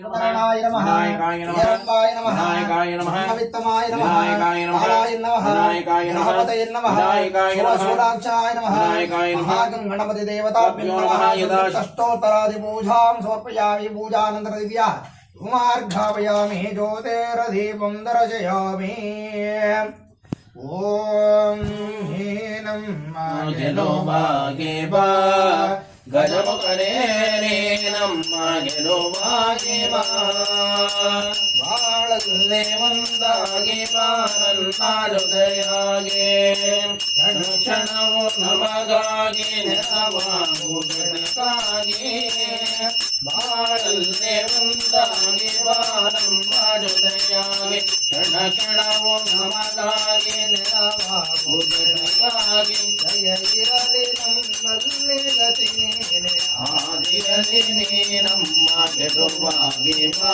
शरणनाय नमः हिरण्यम्बाय नमः वित्तमाय नमः कालाय नमः गणपतये नमः षोडशाक्षाय नमः महागं गणपति देवताभ्यो नमः अष्टोत्तरादिपूजां समर्पयामि पूजानन्तरं दिव्या धूमार्घापयामि ज्योतिर्दीपं दर्शयामि ओम हीनं मागेलो मागेबा गजमुखने नीनं मागेलो मागेबा बाळल्ले वंदागे पारन्नाजुदयागे क्षणक्षणवो नमगागे नवागुगणकागे बाळल्ले वंदागे पारन्नाजुदयागे क्षणक्षणवो नमगागे नवागुगणकागे जय इरले नल्ले गतिने आदियले नीनं मागेलो मागेबा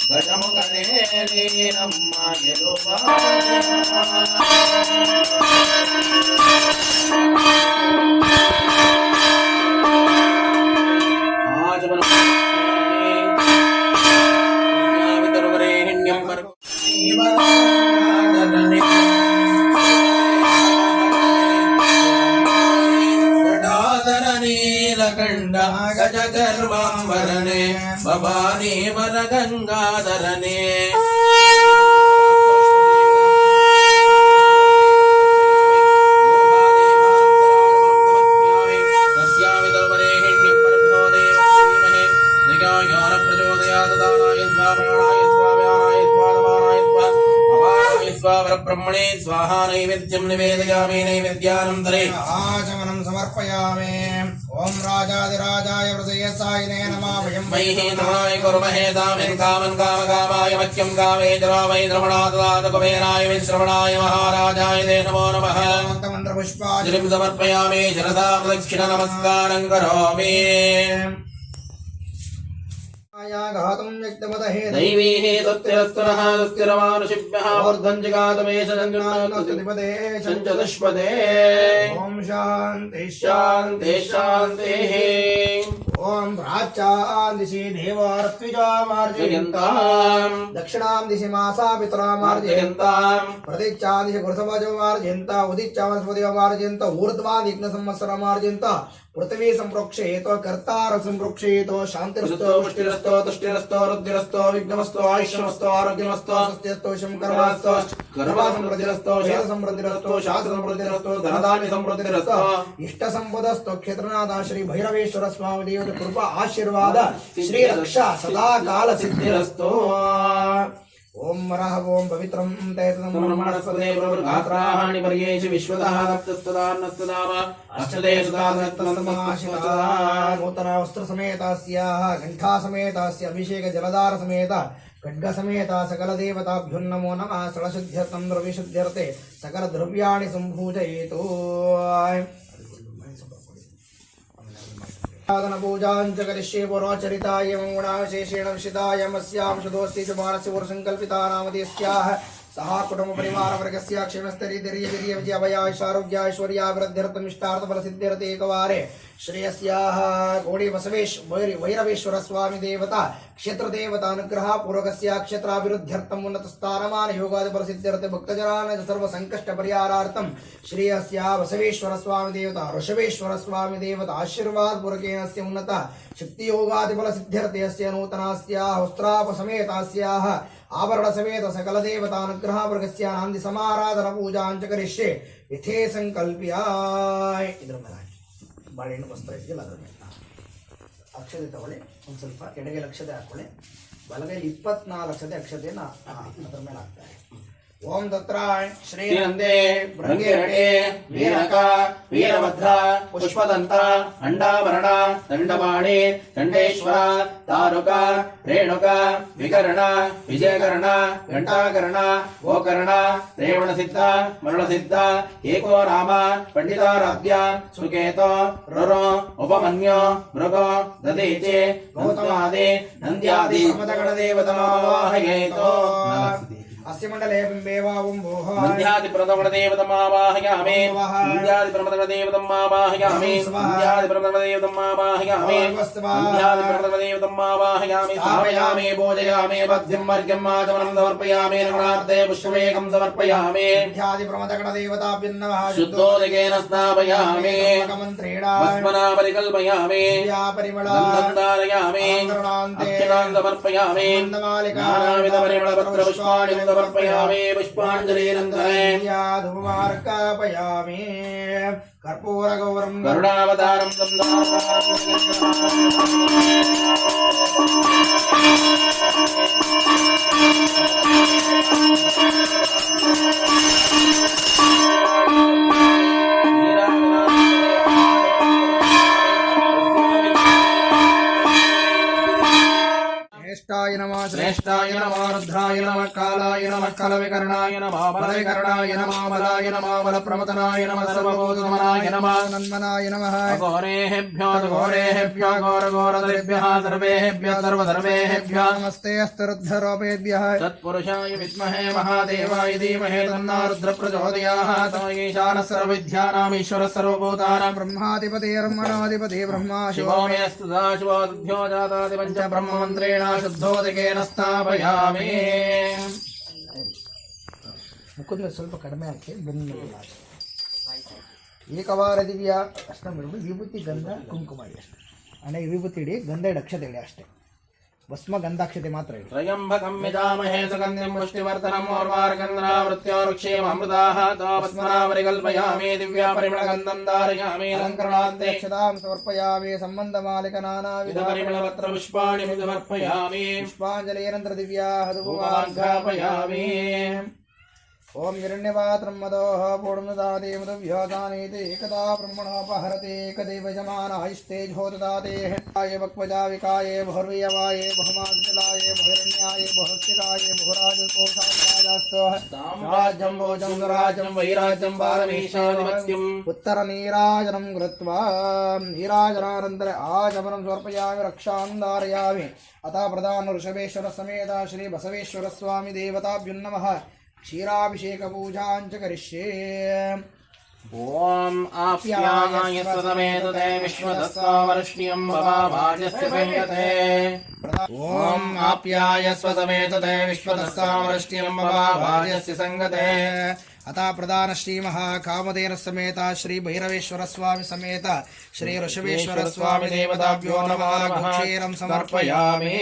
गजमुखने नीनं मागेलो गजगर्वांवरने भवानी वरगंगाधरने ब्रह्मणे स्वाहा नैवेद्यं निवेदयामि नैवेद्यानन्तरे आचमनं समर्पयामि ओम राजाधिराजाय वृषयसायिने नमः वयं वैहि नमाय कुर्महे दामिं कामं कामकामाय मत्यं कामे जरावै द्रवणादात कुबेराय विश्रवणाय महाराजाय ते नमो नमः मन्त्रपुष्पाञ्जलिं समर्पयामि शिरसा प्रदक्षिण नमस्कारं करोमि दैवीः सत्यरस्तनः सुस्थिरमानुषिभ्यः ऊर्ध्वञ्जगातमेशजन्मपदे चतुष्पदे ॐ शान्ति शान्ति शान्तिः ॐ प्राच्यां दिशि देवार्त्विजामार्जयन्ताम् दक्षिणां दिशि मासा पितरामार्जयन्ताम् प्रतीच्चां दिशि गुरुसमाजमार्जयन्त उदिच्चां वनस्पतिमार्जयन्त ऊर्ध्वां दिग्नसंवत्सरमार्जयन्त पृथ्वी संप्रोक्षेतो कर्तार संप्रोक्षेतो शान्तिरस्तो पुष्टिरस्तो तुष्टिरस्तो रुद्धिरस्तो विघ्नमस्तो आयुष्यमस्तो आरोग्यमस्तो स्वस्तिरस्तो शंकरवास्तो गर्भा समृद्धिरस्तो शेष समृद्धिरस्तो शास्त्र समृद्धिरस्तो धनधान्य समृद्धिरस्तो इष्ट संपदस्तो क्षेत्रनाथ श्री भैरवेश्वर स्वामी देव कृपा आशीर्वाद श्री रक्षा सदा काल सिद्धिरस्तो ओम मरः ओम पवित्रं तैतनं ब्रह्मणस्पते प्रभुर्गात्राणि पर्येषु विश्वतः तत्तदान्नस्तदाम अष्टदे सुदानत्तनतमाशिता नूतन वस्त्र समेतास्याः घण्टा समेतास्य अभिषेक जलधार समेत खड्ग समेत सकल देवताभ्यो नमो नमः षडशुद्ध्यर्थं द्रव्यशुद्ध्यर्थे सकल द्रव्याणि सम्पूजयेतु पूजां च करिष्ये पुरोचरिताय गुणाविशेषेण विशिताय मस्यां शुद्धोऽस्ति च मानस्य पुरुषसङ्कल्पिता नामधेयस्याः सह कुटुम्बपरिवारवर्गस्य क्षेमस्तैर्धैर्यवीर्य विजयाभयाय इष्टार्थफलसिद्ध्यर्थे एकवारे श्रेयस्याः कोडि भैरवेश्वर स्वामी देवता क्षेत्र देवता अनुग्रह पूर्वकस्य क्षेत्राभिवृद्ध्यर्थम् उन्नतस्थानमान योगादिफलसिद्ध्यर्थे भक्तजनान् सर्व संकष्ट परिहारार्थं श्रेयस्याः बसवेश्वर स्वामी देवता ऋषभेश्वर स्वामी देवता आशीर्वाद पूर्वकेनस्य उन्नत शक्ति योगादिफलसिद्ध्यर्थे अस्य नूतनास्याः वस्त्रापसमेतास्याः आभरण समेत सकल देवता अनुग्रह वर्गस्य नांदि समाराधन पूजां च करिष्ये इथे संकल्प्याय इधर ಬಾಳೆಹಣ್ಣು ವಸ್ತ್ರ ಇದೆಯಲ್ಲ ಅದರ ಮೇಲೆ ಅಕ್ಷತೆ ತಗೊಳ್ಳಿ ಒಂದು ಸ್ವಲ್ಪ ಎಡಗೈ ಅಕ್ಷತೆ ಹಾಕೊಳ್ಳಿ ಬಲಗೈಲಿ 24 ಅಕ್ಷತೆ ಅಕ್ಷತೆಯನ್ನು ಅದರ ಮೇಲೆ ಹಾಕ್ತಾರೆ ओम दत्राय श्रीनंदे भृंगिरटे वीरक वीरभद्र पुष्पदंत अंडाभरण दंडपाणि दंडेश्वर तारुक रेणुक विकर्ण विजयकर्ण घंटाकर्ण गोकर्ण रेवणसिद्ध मरणसिद्ध एको राम पंडिताराध्य सुकेतो रुरो उपमन्यो मृगो दधीचे गौतमादि नंद्यादि समतगणदेवतमावाहयेतो अस्य मण्डले बिम्बेवावं भोः विद्यादिप्रथमदेवतमावाहयामि विद्यादिप्रथमदेवतमावाहयामि विद्यादिप्रथमदेवतमावाहयामि विद्यादिप्रथमदेवतमावाहयामि स्थापयामि पूजयामि भक्तिं वर्गम् आचमनं समर्पयामि रमणार्थे पुष्पमेकं समर्पयामि विद्यादिप्रमदगणदेवताभ्यं नमः शुद्धोदकेन स्नापयामि भस्मना परिकल्पयामि परिमलायामि अर्चनां समर्पयामि नानाविधपरिमलपत्रपुष्पाणि समर्पयामि पुष्पाञ्जलिरन्तरे धूमार्कापयामि कर्पूरगौरं करुणावतारं श्रेष्ठाय नमः रुद्राय नमः कालाय नमः कलविकर्णाय नमः बलविकर्णाय नमः मलाय नमः बलप्रमथनाय नमः सर्वभूतगमनाय नमः नन्मनाय नमः घोरेभ्यो घोरघोरदरेभ्यः सर्वेभ्यः सर्वधर्मेभ्यः नमस्ते अस्तरुद्धरूपेभ्यः तत्पुरुषाय विद्महे महादेवाय धीमहि तन्नो रुद्रः प्रचोदयात् ईशानः सर्वविद्यानामीश्वरः सर्वभूतानां ब्रह्माधिपतिर्मणाधिपति ब्रह्मा शिवो मेऽस्तु सदाशिवोऽध्यो जातादि पञ्चब्रह्ममन्त्रेण शुद्धोदकेन स्थापयामि ಮುಖದ ಸ್ವಲ್ಪ ಕಡಿಮೆ ಹಾಕಿ ಬೆನ್ನು ಏಕವಾರ ದಿವ್ಯ ಅಷ್ಟೇ ಬಿಡ್ಬಿಟ್ಟು ವಿಭೂತಿ ಗಂಧ ಕುಂಕುಮ ಇಡಿ ಅಷ್ಟೇ ಅಣ್ಣ ವಿಭೂತಿ ಇಡಿ ಗಂಧ ಇಡಿ ಅಕ್ಷತೆ ಇಡಿ ಅಷ್ಟೇ ಭಸ್ಮ ಗಂಧಾಕ್ಷತೆ ಮಾತ್ರ ಇಡಿ ತ್ರಯಂಬಕಂ ಯಜಾಮಹೇ ಸುಗಂಧಿಂ ಪುಷ್ಟಿವರ್ಧನಂ ಓರ್ವಾರ್ಗಂಧನಾವೃತ್ಯೋರುಕ್ಷೇಮಮೃತಾಃ ತಾಪಸ್ಮನಾವರಿಕಲ್ಪಯಾಮಿ ದಿವ್ಯಾ ಪರಿಮಳಗಂಧಂ ಧಾರಯಾಮಿ ಅಲಂಕರಣಾಂತೆ ಕ್ಷತಾಂ ಸಮರ್ಪಯಾಮಿ ಸಂಬಂಧಮಾಲಿಕ ನಾನಾವಿಧ ಪರಿಮಳಪತ್ರಪುಷ್ಪಾಣಿ ಸಮರ್ಪಯಾಮಿ ಪುಷ್ಪಾಂಜಲಿಯನಂತರ ದಿವ್ಯಾ ಧೂಪಮಾರ್ಘಾಪಯಾಮಿ ओम हिरण्यपात्रं मदोः पूर्णदाते मदव्योदानेते एकदा ब्रह्मणोपहरते एकदेव यजमानायस्ते झोददाते आय वक्वजा विकाय भुर्यवाय बहुमाजलाय बहुरण्याय बहुस्थिराय बहुराजकोषायास्तः राज्यं भोजं राजं वैराज्यं पारमेशाधिपत्यम् उत्तरनीराजनं कृत्वा नीराजनानन्तर आचमनं समर्पयामि रक्षां धारयामि अतः प्रधान ऋषभेश्वर समेत श्री बसवेश्वर स्वामी देवताभ्यो नमः क्षीराभिषेक पूजां च करिष्ये ओम आप्याय स्वतमेतते विश्वदस्तावर्ष्ण्यं भवाभाजस्य संगते ओम आप्याय स्वतमेतते विश्वदस्तावर्ष्ण्यं भवाभाजस्य संगते अतः प्रधान श्री महाकामधेन समेत श्री भैरवेश्वर स्वामी समेत श्री ऋषभेश्वर स्वामी देवताभ्यो नमः क्षीरं समर्पयामि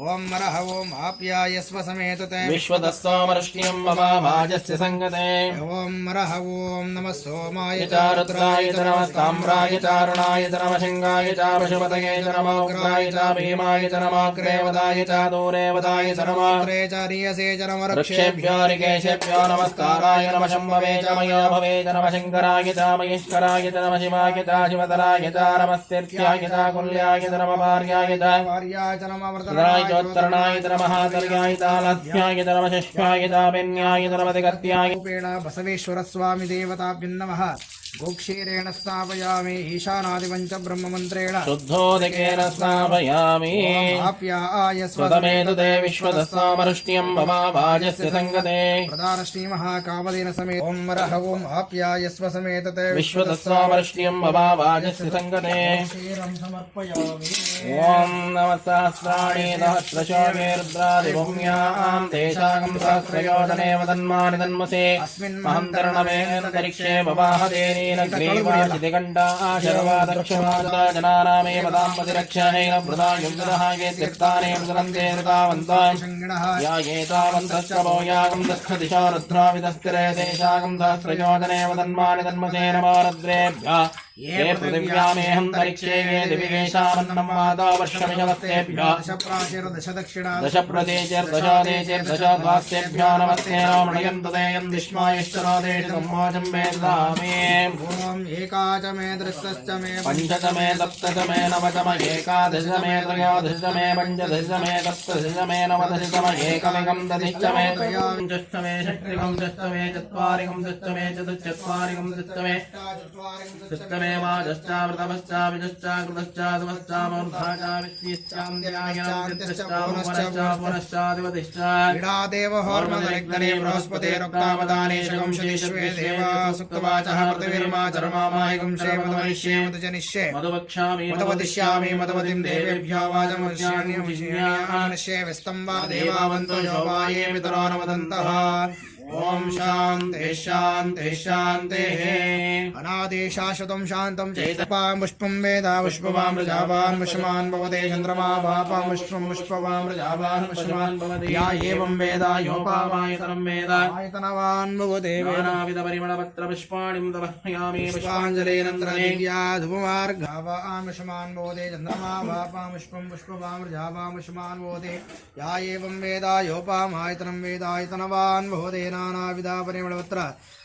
ओम मरह ओम आप्यायस्व समेतते विश्वदस्तावर्ष्ण्यं भवाभाजस्य संगते ओम मरह ओम नमः सोमाय च रुद्राय च नमः ताम्राय च अरुणाय च नमः शिंगाय च पशुपतये च नमः उग्राय च भीमाय च नमः अग्रेवदाय च दूरेवदाय च नमः रे च रियसे च नमः वृक्षेभ्यो ऋकेशेभ्यो नमस्काराय नमः शम्भवे च मयो भवे च नमः शङ्कराय च महेश्वराय च नमः शिवाय च शिवतराय च नमस्तेर्त्याय च कुल्याय च नमः भार्याय च भार्याय च नमः उत्तरणाय च नमः तर्याय च लाध्याय च नमः षष्ठ्याय च पेन्याय च नमः दिगत्याय रूपेण बसवेश्वर स्वामी देवताभ्यो नमः गोक्षीरेण स्थापयामि ईशानादिपञ्च ब्रह्ममन्त्रेण शुद्धोदकेन स्थापयामि आप्याय स्वतमेतते विश्वदस्तावर्ष्ण्यं भवाभाजस्य संगते प्रधान श्री महाकामधेन समेत ओम मरह ओम आप्याय स्व समेतते विश्वदस्तावर्ष्ण्यं भवाभाजस्य संगते क्षीरं समर्पयामि ओम नमः सहस्राणि सहस्रशोभे रुद्रादिभूम्यां तेषां सहस्रयोजने वदन्मानि तन्मसे अस्मिन् महन्तर्णमेऽन्तरिक्षे भवाहदेनि ग्रीवाचितिकण्ठा शर्वादक्षमादा जनानामेव दाम्पतिरक्षणेन प्रदायुन्दहाये त्यक्ताने प्रदन्ते ऋतावन्तान् संगणः यायेतावन्तश्च भोयागं दक्षदिशा रुद्राविदस्तिरे तेषागं सहस्रयोजने वदन्मानि तन्मसे नमो रुद्रेभ्यः ये पृथिव्यामेऽन्तरिक्षे ये दिविवेशामन्नं माता वर्षमिषवस्तेभ्यः दश दक्षिणा दश प्रदेशेर्दशादेशेर्दशाद्वास्तेभ्यो नमस्ते रामणयन्तु तेयं दिष्मायश्चरो देशि सम्मोचं मे ददामि ओम एकाच मे दृष्टश्च मे पंचच मे सप्तच मे नवच मे एकादश मे त्रयोदश मे पञ्चदश मे सप्तदश मे नवदश मे एकमेकं दधिश्च मे त्रयोदश मे षट्रिकं षष्ठ मे चत्वारिकं षष्ठ मे चतुश्चत्वारिकं षष्ठ मे वाजश्च वृतभश्च विजश्च कृतश्च समश्च मूर्धा च वित्तिश्चान्द्यायश्च पुनश्चाधिपतिश्च क्रीडादेव हर्मदरिग्धने बृहस्पतिरुक्तावदाने शगंशतिश्वे देवा सुक्तवाचः पृथिवीर्मा चर्मामायकं श्रेमतमनिष्ये मधुजनिष्ये मधुवदिष्यामि मधुवतिं देवेभ्यो वाचमनिष्ये विस्तम्बा देवावन्तो योवाये पितरो न वदन्तः ओम शांति शांति शांतिः अनादिशाश्वतं शान्तं चेतपां पुष्पं वेदा पुष्पवान् प्रजावान् पुष्पमान् भवते चन्द्रमा वापां पुष्पं पुष्पवान् प्रजावान् पुष्पमान् भवते या एवं वेदा योपामायतनं वेद आयतनवान् भवते नानाविधपरिमलपत्रपुष्पाणि तमह्यामि पुष्पाञ्जलिनन्द्रदिव्या धूपमार्गावान् पुष्पमान् भवते चन्द्रमा वापां पुष्पं पुष्पवान् प्रजावान् पुष्पमान् भवते या एवं वेदा योपामायतनं वेद आयतनवान् भवते नानाविधा परिमलपत्र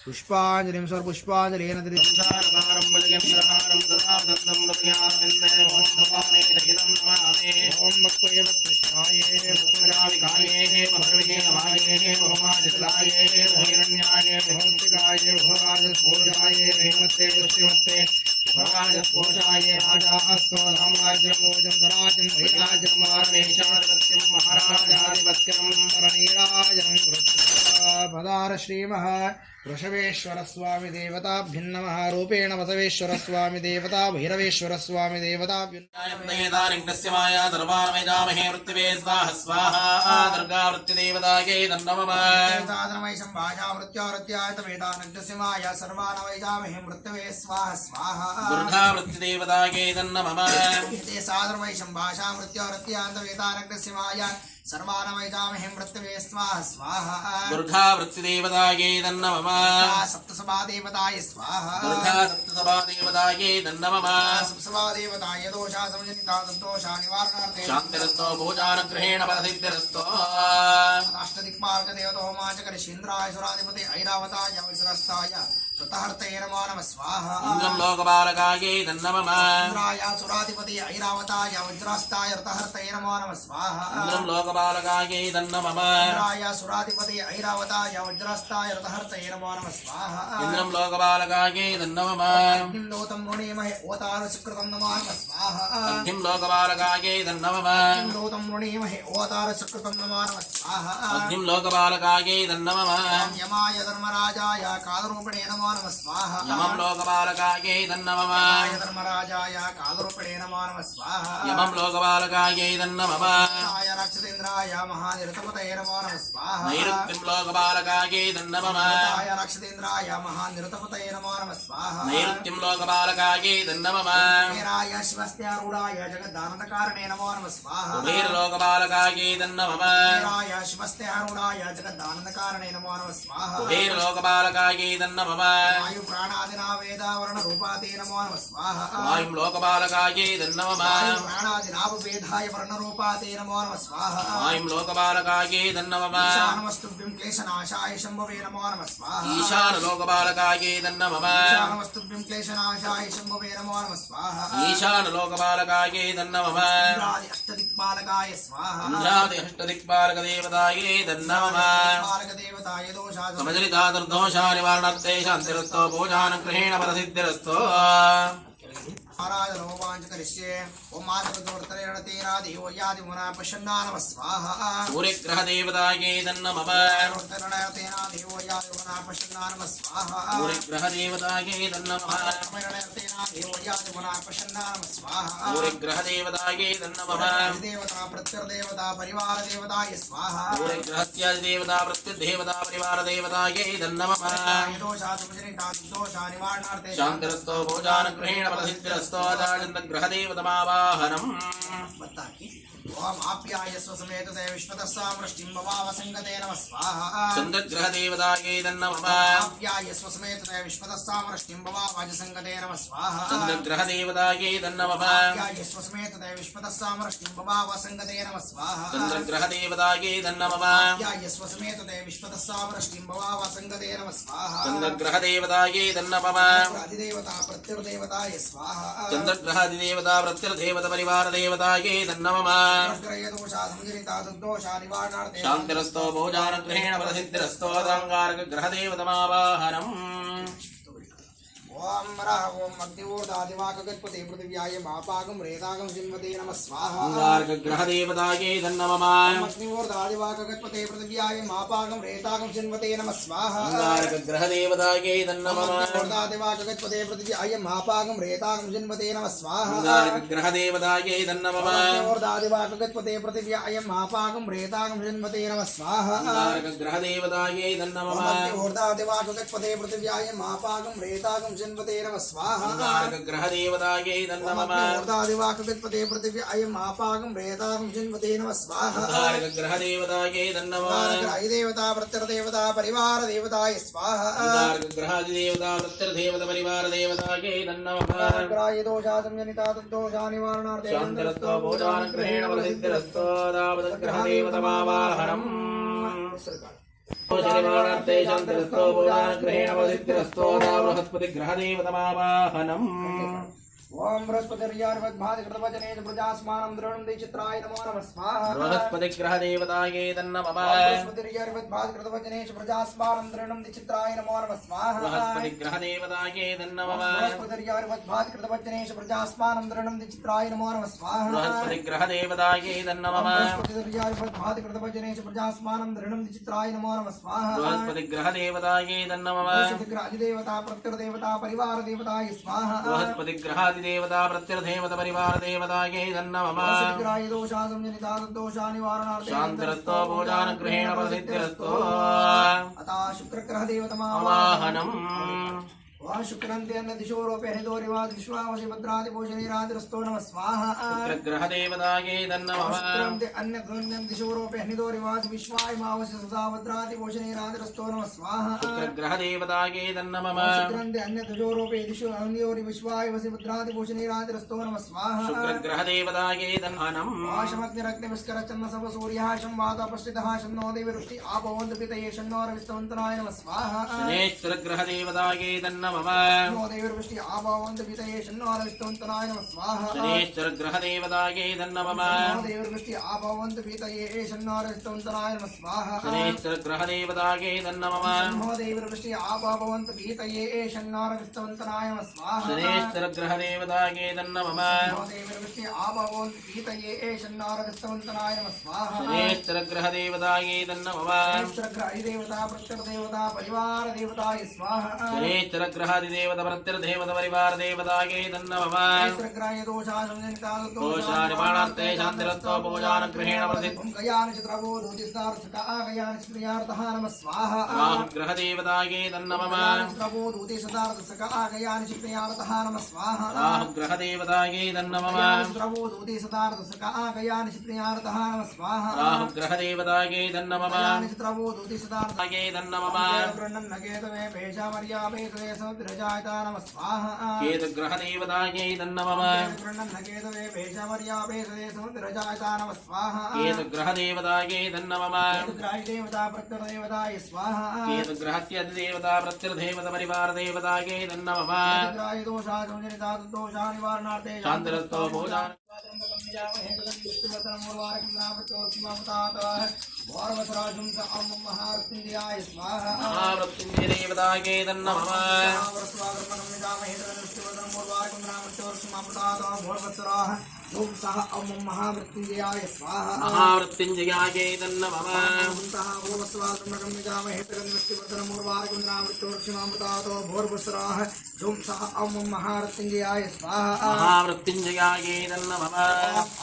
पुष्पाञ्जलिं सर्वपुष्पाञ्जलेन ओम भक्त्वे भक्तिष्ठाये भक्तिराविकाये भगवते भगवादिलाये हिरण्याये भौतिकाये भोगाजस्फोटाये हेमते पुष्टिमते भोगाजस्फोटाये राजास्तो रामराज्यमोजं स्वराज्यं वैराज्यं महाराजेशाधिपत्यं महाराजाधिपत्यं रणीराजं पदार श्रीमः वृषभेश्वर स्वामी देवता भिन्नमः रूपेण बसवेश्वर स्वामी देवता भैरवेश्वर स्वामी देवता भिन्नस्य माया सर्वारमयजामहे मृत्युवे स्वाहा स्वाहा दुर्गा मृत्युदेवतायै नमः साधनमय संभाषा मृत्युर्त्यायत वेदानन्दस्य माया सर्वानवैजामहे मृत्युवे स्वाहा स्वाहा दुर्गा मृत्युदेवतायै नमः इति साधनमय संभाषा मृत्युर्त्यायत वेदानन्दस्य माया सर्वानवैजामहे मृत्युवे स्वाहा स्वाहा दुर्गा मृत्युदेवतायै नमः सप्तसभा देवताय स्वाहा दुर्गा सप्तसभा देवतायै नमः सप्तसभा देवताय दोषा समजनिता दोषा निवारणार्थे शान्तिरस्तो भोजानग्रहेण फलसिद्धिरस्तो अष्टदिक्पालक देवतो होमाच करिशीन्द्राय सुराधिपति ऐरावताय वज्रस्ताय ततहर्ते नमो नमः स्वाहा इंद्रं लोकपालकायै नमः इंद्राय सुराधिपति ऐरावताय वज्रस्ताय ततहर्ते नमो नमः स्वाहा इंद्रं लोकपालकायै नमः इंद्राय सुराधिपति ऐरावताय वज्रस्ताय ततहर्ते नमो नमः स्वाहा इंद्रं लोकपालकायै नमः अग्निं लोतं वृणीमहे ओतार सुकृतं नमो नमः स्वाहा अग्निं लोकपालकायै नमः अग्निं लोतं वृणीमहे ओतार सुकृतं नमो नमः स्वाहा अग्निं लोकपालकायै नमः यमाय धर्मराजाय कालरूपिणे नमो नमः स्वाहा यमं लोकपालकायै नमः यमाय धर्मराजाय कालरूपिणे नमो नमः स्वाहा यमं लोकपालकायै नमः आय रक्षतेन्द्राय महानिरतपतये नमो नमः स्वाहा नैऋत्यं लोकपालकायै नमः आय रक्षतेन्द्राय महानिरतपतये नमो नमः स्वाहा नैऋत्यं लोकपालकायै नमः कुबेराय शिवस्त्यारूढाय जगद्दानन्दकारणे नमो नमः स्वाहा कुबेरलोकपालकायै नमः कुबेराय शिवस्त्यारूढाय जगद्दानन्दकारणे नमो नमः स्वाहा कुबेरलोकपालकायै नमः वायु प्राणादिना वेदावरण रूपाते नमो नमः स्वाहा वायुं लोकपालकायै नमः वायु प्राणादिनावेदाय वर्ण रूपाते नमो नमः स्वाहा वायुं लोकपालकायै नमः ईशानमस्तुभ्यं क्लेशनाशाय शम्भवे नमो नमः स्वाहा ईशानलोकपालकायै नमः ईशानमस्तुभ्यं क्लेशनाशाय शम्भवे नमो नमः स्वाहा ईशानलोकपालकायै नमः इंद्रादि अष्टदिक्पालकाय स्वाहा इंद्रादि अष्टदिक्पालकदेवतायै नमः पालकदेवताय दोषा समजनिता दुर्दोषा निवारणार्थे शान्तिरस्तो भोजानग्रहेण फलसिद्धिरस्तो महाराज रोमांच करिष्ये ओम मातृवर्तनेन तेना देवो यादि मुना प्रसन्ना नमः स्वाहा सूर्यग्रह देवतायै नमः वर्तनेन तेना देवो यादि मुना प्रसन्ना नमः स्वाहा सूर्यग्रह देवतायै नमः वर्तनेन तेना देवो यादि मुना प्रसन्ना नमः स्वाहा सूर्यग्रह देवतायै नमः देवता प्रत्यर्देवता परिवार देवताय स्वाहा सूर्यग्रहस्य देवता प्रत्युदेवता परिवार देवतायै नमः दोषा सुमजनिता दोषा निवारणार्थे शान्तिरस्तो भोजानग्रहेण फलसिद्धिरस्तो चन्द्रग्रहदेवतमावाहनम् ओम आप्याय स्वसमेत देव विश्वतस्सा वृष्टिं भवाव संगते नमः स्वाहा चन्द्रग्रहदेवतायै नमः आप्याय स्वसमेत देव विश्वतस्सा वृष्टिं भवाव अज संगते नमः स्वाहा चन्द्रग्रहदेवतायै नमः आप्याय स्वसमेत देव विश्वतस्सा वृष्टिं भवाव संगते नमः स्वाहा चन्द्रग्रहदेवतायै नमः आप्याय स्वसमेत देव विश्वतस्सा वृष्टिं भवाव संगते नमः स्वाहा चन्द्रग्रहदेवतायै नमः अधिदेवता प्रत्यर्देवताय स्वाहा चन्द्रग्रहादिदेवता प्रत्यर्देवत परिवार देवतायै नमः शान्तिरस्तो भोजानग्रहेण फलसिद्धिरस्तो अङ्गारकग्रहदेवतमावाहनम् ओम रः ओम अग्निवोर्धादिवाकगणपते पृथिव्याय मापागं रेतागं जिन्वते नमः स्वाहा ग्रहदेवतायै नमः ओम अग्निवोर्धादिवाकगणपते पृथिव्याय मापागं रेतागं जिन्वते नमः स्वाहा ग्रहदेवतायै नमः अग्निवोर्धादिवाकगणपते पृथिव्याय मापागं रेतागं जिन्वते नमः स्वाहा ग्रहदेवतायै नमः अग्निवोर्धादिवाकगणपते पृथिव्याय मापागं रेतागं जिन्वते नमः स्वाहा ग्रहदेवतायै नमः ऊर्धादिवाकगणपते पृथिव्याय मापागं रेतागं जिन्वते नमः स्वाहा ग्रहदेवतायै नमः ऊर्धादिवाकगणपते पृथिव्याय मापागं रेतागं जिन्वते नमः स्वाहा ग्रहदेवतायै नमः ग्रहदेवता प्रत्यर्देवता परिवार देवताय स्वाहा ग्रहदेवता प्रत्यर्देवता परिवार देवतायै नमः ग्राह्य दोषा संजनिता तद्दोषा निवारणार्थे शान्तिरस्तो भोजानुग्रहेण बलसिद्धिरस्तो तावत् ग्रहदेवतमावाहनम् निवारणार्थे शान्तिरस्तो भोजानुग्रहेण बलसिद्धिरस्तो बृहस्पति ग्रहदेवतमावाहनम् ओम बृहस्पतिर्यार्वद्भादिकृतवचने च प्रजास्मानं दृढं चित्राय नमो नमः स्वाहा बृहस्पति ग्रहदेवतायै नमः बृहस्पतिर्यार्वद्भादिकृतवचने च प्रजास्मानं दृढं चित्राय नमो नमः स्वाहा बृहस्पति ग्रहदेवतायै नमः बृहस्पतिर्यार्वद्भादिकृतवचने च प्रजास्मानं दृढं चित्राय नमो नमः स्वाहा बृहस्पति ग्रहदेवतायै नमः बृहस्पतिर्यार्वद्भादिकृतवचने च प्रजास्मानं दृढं चित्राय नमो नमः स्वाहा बृहस्पति ग्रहदेवतायै नमः बृहस्पतिर्ग्राधिदेवता प्रत्यर्देवता परिवार देवताय स्वाहा बृहस्पति ग्रहादिदेवता प्रत्यर्देवता परिवार देवतायै नमः दोषा संजनिता दोषा निवारणार्थे शान्तिरस्तो भोजानुग्रहेण बलसिद्धिरस्तो अतः शुक्रग्रह देवतमा वाहनम् वह शुक्रन्ते अन्न दिशो रोपे हरिदोरिवाद विश्वावसि भद्रादि भोजनीरादिरस्तो नमः स्वाहा ग्रहदेवतायै नमः शुक्रन्ते अन्न धन्यं दिशो रोपे हरिदोरिवाद विश्वाय मावसि सदा भद्रादि भोजनीरादिरस्तो नमः स्वाहा ग्रहदेवतायै नमः शुक्रन्ते अन्न दिशो रोपे दिशो हरिदोरि विश्वाय वसि भद्रादि भोजनीरादिरस्तो नमः स्वाहा ग्रहदेवतायै नमः वाशमग्निरग्निविस्कर चन्न सब सूर्यः संवाद पश्चितः शन्नो देववृष्टि आपवन्तु पितये शन्नो रविस्तवन्तनाय नमः स्वाहा शनेश्वर ग्रहदेवतायै नमः शन्नो देववृष्टि आपवन्तु पितये शन्नो रविस्तवन्तनाय नमः स्वाहा शनेश्वर ग्रहदेवतायै नमः शन्नो देववृष्टि आपवन्तु पितये शन्नो रविस्तवन्तनाय नमः स्वाहा शनेश्वर ग्रहदेवतायै नमः शन्नो देववृष्टि आपवन्तु पितये शन्नो रविस्तवन्तनाय नमः स्वाहा शनेश्वर ग्रहदेवतायै नमः शन्नो देववृष्टि आपवन्तु पितये शन्नो रविस्तवन्तनाय नमः स्वाहा शनेश्वर ग्रहदेवतायै नमः देवता प्रत्यर्देवता परिवार देवताय स्वाहा शनेश्वर ग्रहादिदेवता प्रत्यर्देवता परिवार देवतायै नमः ग्राह्य दोषा संजनिता दोषा निवारणार्थे शान्तिरस्तो भोजानुग्रहेण बलसिद्धिरस्तो गयान चित्रवो दूतिस्तार्थका गयान चित्रियार्थः नमः स्वाहा ग्रहदेवतायै नमः चित्रवो दूतिसदार्थका गयान चित्रियार्थः नमः स्वाहा ग्रहदेवतायै नमः चित्रवो दूतिसदार्थका गयान चित्रियार्थः नमः स्वाहा ग्रहदेवतायै नमः चित्रवो दूतिसदार्थकाय नमः नगेतवे भेषावर्यापेतवे समुद्रजायता नमः स्वाहा ग्रहदेवतायै नमः नगेतवे भेषावर्यापेतवे समुद्रजायता नमः स्वाहा ग्रहदेवतायै नमः ग्राह्यदेवता प्रत्यर्देवताय स्वाहा ग्रहस्य अधिदेवता प्रत्यर्देवता परिवार देवतायै नमः ग्राह्यदोषा संजनिता दोषा निवारणार्थे शान्तिरस्तो भोजान महामृत्युंजयाय स्वाहा महामृत्युंजय देवतायै नमः महामृत्युंजयाय स्वाहा महामृत्युंजयायै नमः महामृत्युंजयाय स्वाहा महामृत्युंजयायै नमः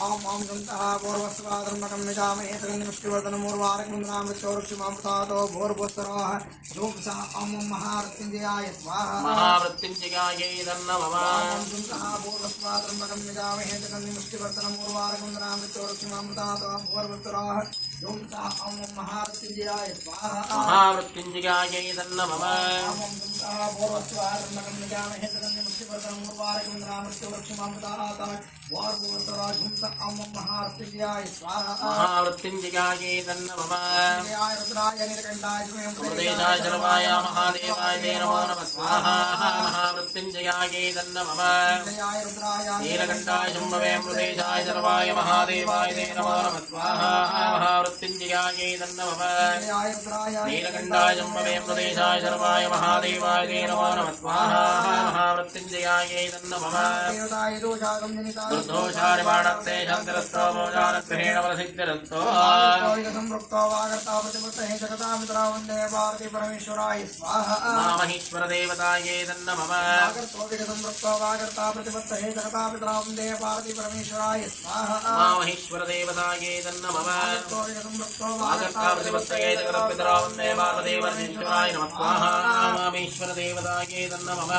ओम ओम गंतः भोर्वस्वाधर्मकं निजामहे तन्निष्टिवर्धनमूर्वारकमुद्रामृत्योर्क्षिमामृतातो भोर्वस्वराः धूम सः ओम महामृत्युंजयाय स्वाहा महामृत्युंजयायै नमः ओम गंतः भोर्वस्वाधर्मकं निजामहे तन्निष्टिवर्धनमूर्वारकमुद्रामृत्योर्क्षिमामृतातो भोर्वस्वराः धूम सः ओम महामृत्युंजयाय स्वाहा महामृत्युंजयायै नमः ओम गंतः भोर्वस्वाधर्मकं निजामहे तन्निष्टिवर्धनमूर्वारकमुद्रामृत्योर्क्षिमामृतातो महामृत्युंजयाय स्वाहा महामृत्युंजयायै नमः रुद्राय नीलकंठाय प्रदेशाय सर्वाय महादेवाय नमो नमः स्वाहा महामृत्युंजयायै नमः नीलकंठाय शंभवे प्रदेशाय सर्वाय महादेवाय नमो नमः स्वाहा महामृत्युंजयायै मृत्युञ्जयायै तन्नमः जयाय रुद्राय नीलकण्ठाय जम्बवे प्रदेशाय सर्वाय महादेवाय ते नमो नमः स्वाहा महामृत्युञ्जयायै तन्नमः देवताय दोषागम जनिताय दुर्दोषानिवारणत्ते शान्तिरस्तोमोजानग्रहेण वरसिद्धिरस्तो संवृक्तो वागर्ता प्रतिपत्तये जगतामित्रा वन्दे भारती परमेश्वराय स्वाहा महेश्वरदेवतायै तन्नमः संवृक्तो वागर्ता प्रतिपत्तये जगतामित्रा वन्दे भारती परमेश्वराय स्वाहा महेश्वरदेवतायै तन्नमः संवृक्तो वागर्ता प्रतिपत्तये जगतपितरा वन्दे भारती परमेश्वराय नमः स्वाहा महेश्वरदेवतायै तन्नमः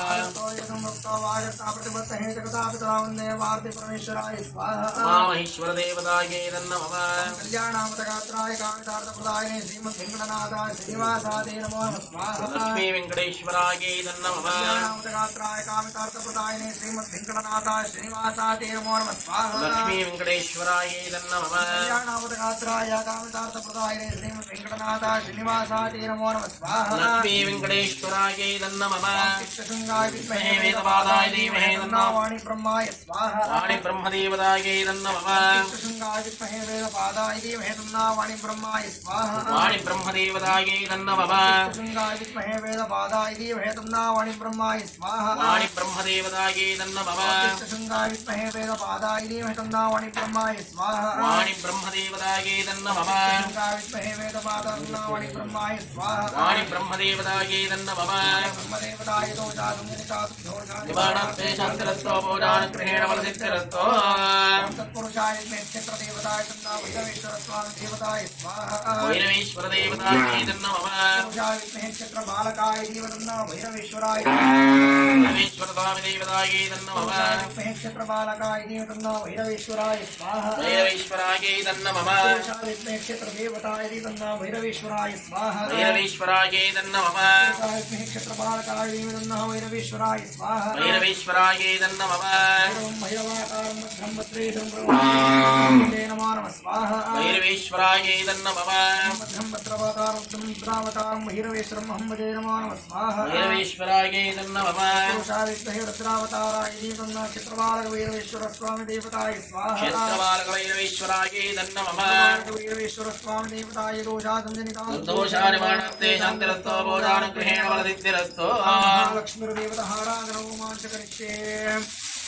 संवृक्तो वागर्ता प्रतिपत्तये जगतामित्रा वन्दे भारती परमेश्वराय स्वाहा महेश्वरदेवतायै तन्नमः कल्याणामतगात्राय कामितार्थप्रदायिने श्रीमद्वेङ्कटनाथाय श्रीनिवासाय नमो नमः स्वाहा लक्ष्मी वेङ्कटेश्वरायै तन्नमः कल्याणामतगात्राय कामितार्थप्रदायिने श्रीमद्वेङ्कटनाथाय श्रीनिवासाय नमो नमः स्वाहा लक्ष्मी वेङ्कटेश्वरायै तन्नमः कल्याणामतगात्राय कामितार्थप्रदायिने श्रीमद्वेङ्कटनाथाय श्रीनिवासाय नमो नमः स्वाहा लक्ष्मी वेङ्कटेश्वरायै तन्नमः कृष्णशृङ्गाय विद्महे वेदपादाय धीमहि तन्नो वाणी ब्रह्माय स्वाहा वाणी ब्रह्मदेवतायै तन्नमः कृष्णशृङ्गाय विद्महे वेदपादाय धीमहि तन्नो वाणी ब्रह्माय स्वाहा वाणी ब्रह्मदेवतायै तन्नमः कृष्णशृङ्गाय विद्महे वेदपादाय धीमहि तन्नो वाणी ब्रह्माय स्वाहा वाणी ब्रह्मदेवतायै तन्नमः कृष्णशृङ्गाय विद्महे वेदपादाय धीमहि तन्नो वाणी ब्रह्माय स्वाहा वाणी ब्रह्मदेवतायै तन्नमः कृष्णशृङ्गाय विद्महे वेदपादाय तन्नो वाणी ब्रह्माय स्वाहा वाणी ब्रह्मदेवतायै तन्नमः ब्रह्मदेवताय दोषासुनितासुद्धोषाय निवारणत्ते शान्तिरस्तोमोजानग्रहेण वरसिद्धिरस्तो सत्पुरुषाय क्षेत्रदेवताय तन्नो वैरवेश्वरस्वामी देवताय स्वाहा भैरवेश्वरदेवतायै तन्नमः पुरुषाय क्षेत्रबालकाय तन्नो भैरवेश्वराय भैरवेश्वरस्वामिदेवतायै तन्नमः क्षेत्रबालकाय तन्नो भैरवेश्वराय स्वाहा भैरवेश्वरायै तन्नमः पुरुषाय क्षेत्रदेवताय तन्नो भैरवेश्वराय स्वाहा भैरवेश्वरायै तन्नमः क्षेत्रबालकाय तन्नो भैरवेश्वराय स्वाहा भैरवेश्वरायै तन्नमः भैरवाकारं मध्यं भद्रेशं ब्रह्मणे नमो नमः स्वाहा भैरवेश्वरायै तन्नमः मध्यं भद्रवाकारं समुद्रावतारं भैरवेश्वरं महम्मदे नमो नमः स्वाहा भैरवेश्वरायै तन्नमः पुरुषाय रुद्रावताराय तन्नो क्षेत्रबालक भैरवेश्वर स्वामी देवताय स्वाहा क्षेत्रबालक भैरवेश्वरायै तन्नमः भैरवेश्वर स्वामी देवताय दोषासंजनिता दोषानिवारणत्ते शान्तिरस्तोमोजानग्रहेण वरसिद्धिरस्तो लक्ष्मीर्देवतहाराधनोमांच करिष्ये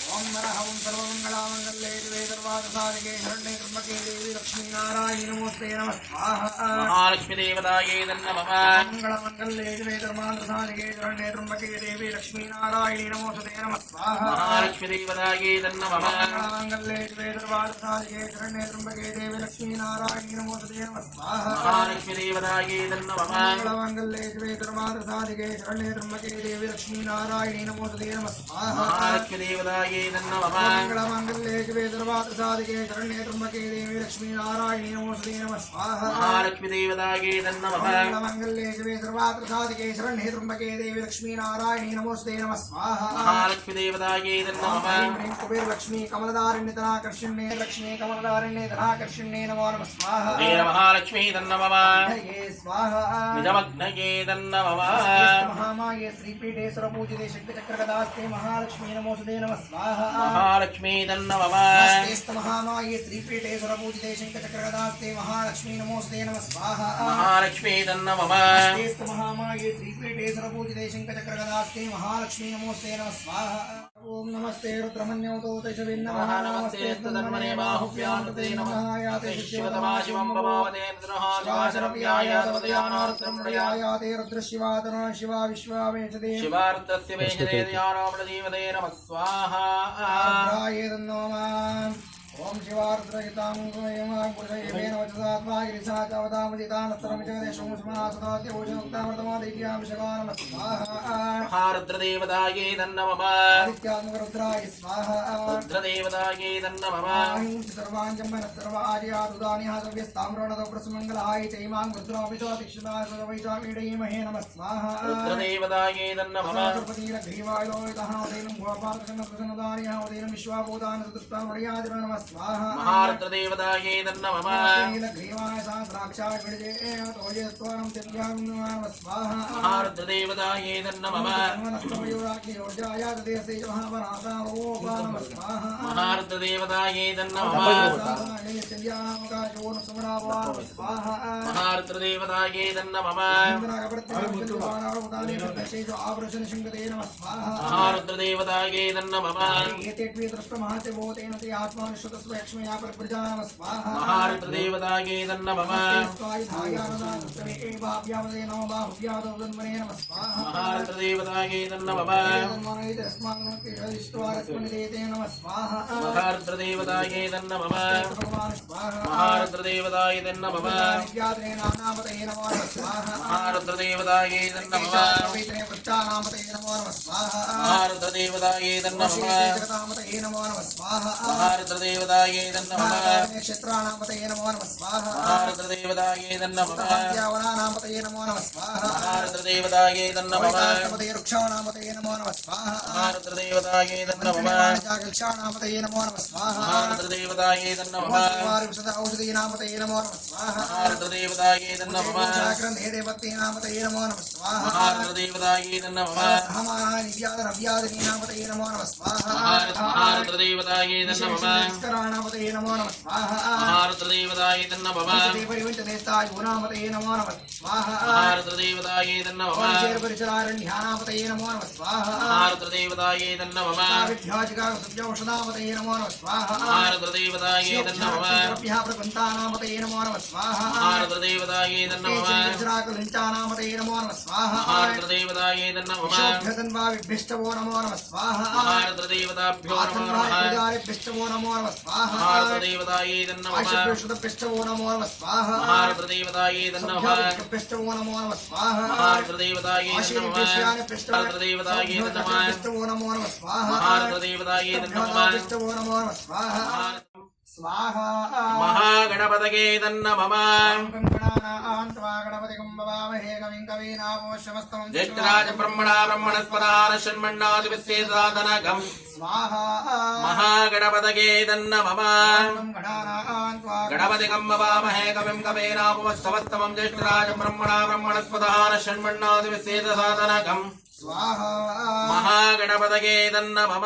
ओम नरहं सर्वमङ्गलामङ्गल्ये दिवे सर्वार्थसाधिके शरण्ये त्र्यम्बके देवी लक्ष्मीनारायणी नमोऽस्ते नमः स्वाहा महालक्ष्मीदेवतायै तन्नमः मङ्गलमङ्गल्ये दिवे सर्वार्थसाधिके शरण्ये त्र्यम्बके देवी लक्ष्मीनारायणी नमोऽस्ते नमः स्वाहा महालक्ष्मीदेवतायै तन्नमः मङ्गलमङ्गल्ये दिवे सर्वार्थसाधिके शरण्ये त्र्यम्बके देवी लक्ष्मीनारायणी नमोऽस्ते नमः स्वाहा महालक्ष्मीदेवतायै तन्नमः मङ्गलमङ्गल्ये दिवे सर्वार्थसाधिके शरण्ये त्र्यम्बके देवी लक्ष्मीनारायणी नमोऽस्ते नमः स्वाहा महालक्ष्मीदेवतायै तन्नमः मङ्गलमङ्गल्ये शिवे सर्वार्थसाधिके शरण्ये त्र्यम्बके देवी लक्ष्मीनारायणी नमोऽस्ते नमः स्वाहा महालक्ष्मीदेवतायै तन्नमः मङ्गलमङ्गल्ये शिवे सर्वार्थसाधिके शरण्ये त्र्यम्बके देवी लक्ष्मीनारायणी नमोऽस्ते नमः स्वाहा महालक्ष्मीदेवतायै तन्नमः ह्रीं कुबेर लक्ष्मी कमलदारिण्ये धनाकर्षण्ये लक्ष्मी कमलदारिण्ये धनाकर्षण्ये नमो नमः स्वाहा वीरमहालक्ष्मी तन्नमः ये स्वाहा निजमग्नये तन्नमः महामाये श्रीपीठे सर्वपूजिते शक्तिचक्रगदास्ते महालक्ष्मी नमोऽस्ते नमः स्वाहा महालक्ष्मी तन्नमः महामाये श्रीपीठे सर्वपूजिते शङ्खचक्रगदास्ते महालक्ष्मी नमोऽस्ते नमः स्वाहा महालक्ष्मी तन्नमः महामाये श्रीपीठे सर्वपूजिते शङ्खचक्रगदास्ते महालक्ष्मी नमोऽस्ते नमः स्वाहा ओम नमस्ते रुद्रमन्योतो तैषविन्नमः नमस्ते तन्मने बाहुभ्यां ते नमः याते शिवतमा शिवं भवावते रुद्रः शिवाशरव्याय सर्वदयानार्त्रं याते रुद्रशिवातन शिवा विश्वावेशदे शिवारुद्रस्य वेशदे ध्यानामृतजीवते नमः स्वाहा ओम शिवारुद्रहितां गुणयमां पुरुषयेन वचसात्मा गिरिसाचावतामजितानस्तरं जगदेशमुष्मासदात्यभूषणोक्तामृतमादित्याभिषेकान् नमः स्वाहा महारुद्रदेवतायै तन्नमः आदित्यात्मकरुद्राय स्वाहा रुद्रदेवतायै तन्नमः सर्वाञ्जम्बन सर्व आर्यादुदानिः सव्यस्ताम्रणदौ प्रसमङ्गलाय चैमां रुद्राभिषातिक्षिताय सर्वैषामीडयीमहे नमः स्वाहा रुद्रदेवतायै तन्नमः सर्वतीरग्रीवायोतः उदयनं भोपालकृष्णप्रसन्नदानिः उदयनं विश्वाभूतानि चतुष्टामणियादिन नमः स्वाहा महारुद्रदेवतायै तन्नमः ग्रीवाय सहस्राक्षाय विडजे तोयत्वानं तिर्यां नमः स्वाहा महारुद्रदेवतायै तन्नमः महारुद्रदेवतायै तन्नमः महारुद्रदेवतायै नमः आवर्षणशङ्कते नमः स्वाहा महारुद्रदेवतायै नमः एतेऽपि दृष्टमहादेवोतेन ते आत्मानुष्ठतस्व लक्ष्म्या प्रजा नमः स्वाहा महारुद्रदेवतायै नमः स्वायुधायानदानस्तवे एवाभ्यावदे नमो बाहुभ्यावदवदन्वने नमः स्वाहा महारुद्रदेवतायै नमः महारुद्रदेवतायै नमः स्वाहा महारुद्रदेवतायै नमः महारुद्रदेवतायै नमः महारुद्रदेवतायै नमः महारुद्रदेवतायै नमः महारुद्रदेवतायै नमः क्षेत्राणामतये नमो नमः स्वाहा महारुद्रदेवतायै नमः महारुद्रदेवतायै नमो नमः स्वाहा महारुद्रदेवतायै नमः वृक्षाणामतये नमो नमः स्वाहा महारुद्रदेवतायै नमः वृक्षाणामतये नमो नमः स्वाहा महारुद्रदेवतायै नमः औषधीनामतये नमो नमः स्वाहा महारुद्रदेवतायै नमः ग्रन्थे देवतीनामतये नमो नमः स्वाहा महारुद्रदेवतायै नमः नव्यादनीनामतये नमो नमः स्वाहा महारुद्रदेवतायै नमः नामतये नमो नमः स्वाहा महारुद्रदेवतायै नमः परिवंचनेतायूनामतये नमो नमः स्वाहा महारुद्रदेवतायै नमः परिचरारण्यानामतये नमो नमः स्वाहा महारुद्रदेवतायै नमः विद्याचिकासुभ्यौषधामतये नमो नमः स्वाहा महारुद्रदेवतायै नमः प्रभ्याप्रपन्तानामतये नमो नमः स्वाहा महारुद्रदेवतायै नमः चिराकुलिञ्चानामतये नमो नमः स्वाहा महारुद्रदेवतायै नमः विभ्यतन्वाविभ्यष्टवो नमो नमः स्वाहा महारुद्रदेवताभ्यो नमः विभ्यष्टवो नमो नमः स्वाहा महारुद्रदेवतायै नमः आशुष्टवो नमो नमः स्वाहा महारुद्रदेवतायै नमः पिष्टवो नमो नमः स्वाहा महारुद्रदेवतायै नमः महारुद्रदेवतायै नमः पिष्टवो नमो नमः स्वाहा महारुद्रदेवतायै नमः पिष्टवो नमो नमः स्वाहा स्वाहा महागणपतये नमः ज्येष्ठराज ब्रह्मणा ब्रह्मणस्पदान षण्मण्णादिविश्वेदाधनकम् स्वाहा महागणपतये नमः गणपतिकं ववामहे कविं कवीनामुपस्तवस्तमं ज्येष्ठराज ब्रह्मणा ब्रह्मणस्पदान षण्मण्णादिविश्वेदाधनकम् स्वाहा महागणपतये नमः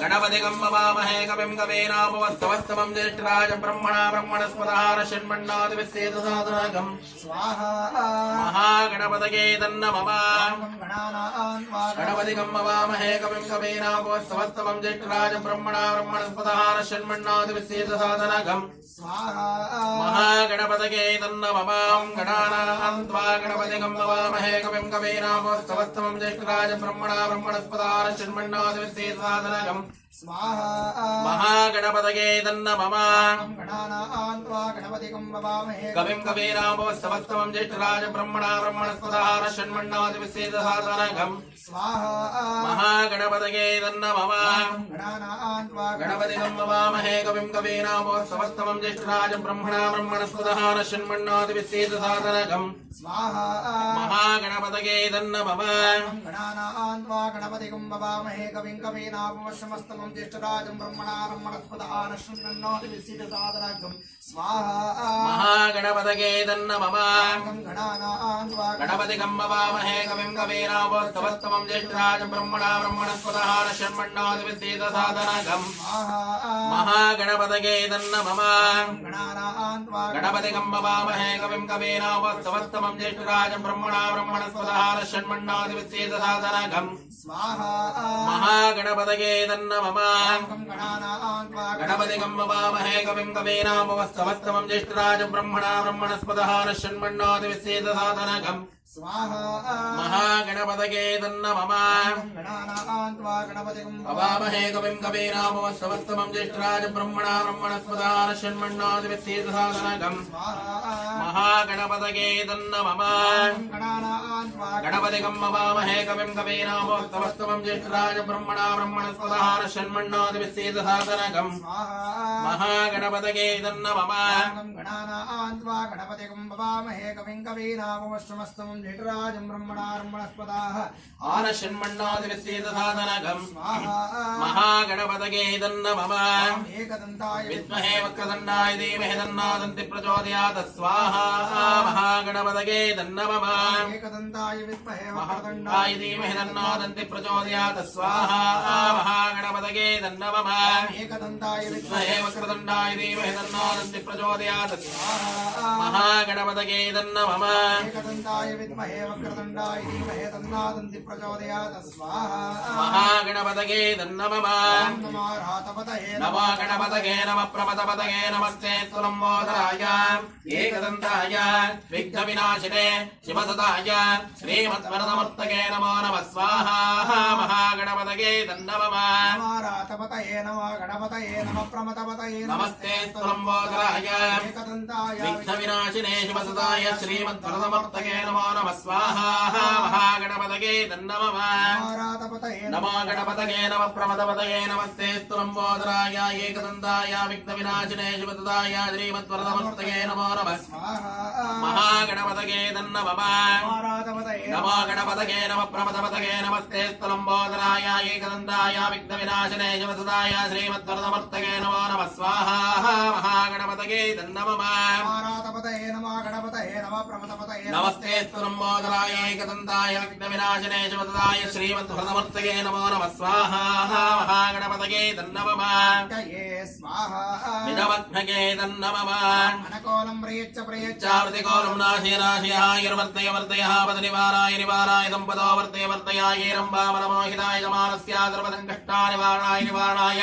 गणपतिकं ववामहे कविं कवीनामुपस्तवस्तमं ज्येष्ठराज ब्रह्मणा ब्रह्मणस्पदान षण्मण्णादिविश्वेदाधनकम् स्वाहा महागणपतये नमः गणपतिकं ववामहे कविं कवीनामुपस्तवस्तमं ज्येष्ठराज ब्रह्मणा ब्रह्मणस्पदान षण्मण्णादिविश्वेदाधनकम् स्वाहा महागणपतये नमः गणानां त्वा गणपतिकं ववामहे कविं कवीनामुपस्तवस्तमं ज्येष्ठराज ब्रह्मणा ब्रह्मणस्पदान षण्मण्णादिविश्वेदाधनकम् स्वाहा महागणपतये नमः गणपतिकं ववामहे कविं कवीनामुपस्तवस्तमं ज्येष्ठराज ब्रह्मणा ब्रह्मणस्पदान षण्मण्णादिविश्वेदाधनकम् स्वाहा महागणपतये नमः गणपतिकं ववामहे कविं कवीनामुपस्तवस्तमं ज्येष्ठराज ब्रह्मणा ब्रह्मणस्पदान षण्मण्णादिविश्वेदाधनकम् स्वाहा महागणपतये नमः गणपतिकं ववामहे कविं कवीनामुपस्तवस्तमं ज्येष्ठराजं ब्रह्मणा ब्रह्मणस्पदान षण्मण्णादिविश्वेदाधनकम् स्वाहा महागणपतये नमः गणपतिकं ववामहे कविं कवीनामुपस्तवस्तमं ज्येष्ठराज ब्रह्मणा ब्रह्मणस्पदान षण्मण्णादिविश्वेदाधनकम् महागणपतये नमः गणपतिकं ववामहे कविं कवीनामुपस्तवस्तमं ज्येष्ठराज ब्रह्मणा ब्रह्मणस्पदान षण्मण्णादिविश्वेदाधनकम् स्वाहा महागणपतये नमः गणपतिकं ववामहे कविं कवीनामुपस्तवस्तमं ज्येष्ठराज ब्रह्मणा ब्रह्मणस्पदान षण्मण्णादिविश्वेदाधनकम् स्वाहा महागणपतये नमः ववामहे कविं कवीनामुपस्तवस्तमं ज्येष्ठराज ब्रह्मणा ब्रह्मणस्पदान षण्मण्णादिविश्वेदाधनकम् महागणपतये नमः गणपतिकं ववामहे कविं कवीनामुपस्तवस्तमं ज्येष्ठराज ब्रह्मणा ब्रह्मणस्पदान षण्मण्णादिविश्वेदाधनकम् महागणपतये नमः गणपतिकं ववामहे कविं कवीनामुपस्तवस्तमं ज्येष्ठराजं ब्रह्मणा ब्रह्मणस्पदाः आन षण्मण्णादिविश्वेदाधनकम् महागणपतये नमः एकदन्ताय विद्महे वक्रतुण्डाय धीमहि तन्नो दन्तिः प्रचोदयात् स्वाहा महागणपतये नमः एकदन्ताय विद्महे वक्रतुण्डाय धीमहि तन्नो दन्तिः प्रचोदयात् स्वाहा महागणपतये नमः एकदन्ताय विद्महे वक्रतुण्डाय धीमहि तन्नो दन्तिः प्रचोदयात् स्वाहा महागणपतये नमः एकदन्ताय विद्महे वक्रतुण्डाय धीमहि तन्नो प्रचोदयात् स्वाहा महागणपतये नमः नमो रातपतये नमो गणपतये नमः प्रमथपतये नमस्ते लम्बोदराय एकदन्ताय विघ्नविनाशिने शिवसुताय श्रीमद्वरदमूर्तये नमो नमः स्वाहा महागणपतये नमः नमो रातपतये नमो गणपतये नमः प्रमथपतये नमस्ते लम्बोदराय एकदन्ताय विघ्नविनाशिने शिवसुताय श्रीमद्वरदमूर्तये नमो नमः स्वाहा महागणपतये नमः नमो रातपतये नमो गणपतये नमः प्रमथपतये नमस्ते लम्बोदराय एकदन्ताय विघ्नविनाशिने शिवसुताय श्रीमद्वरदमूर्तये नमो नमः स्वाहा महागणपतये नमः नमो रातपतये नमो गणपतये नमः प्रमथपतये नमस्ते लम्बोदराय एकदन्ताय विघ्नविनाशिने शिवसुताय श्रीमद्वरदमूर्तये नमो नमः स्वाहा महागणपतये नमः नमो रातपतये नमो गणपतये नमः प्रमथपतये नमस्ते स्तुरम्बोदराय एकदन्ताय विघ्नविनाशिने शिवसुताय श्रीमद्वरदमूर्तये नमो नमः स्वाहा महागणपतये नमः ये स्वाहा निजमग्नये नमः अनकोलं प्रियच्च प्रियच्च चावृतिकोलं नाशय नाशयायुर्वर्तय वर्तयः पदनिवाराय निवाराय दम्पतो वर्तय वर्तयाय रम्बामनमोहिताय समानस्य सर्वसङ्कष्टानि निवारणाय निवारणाय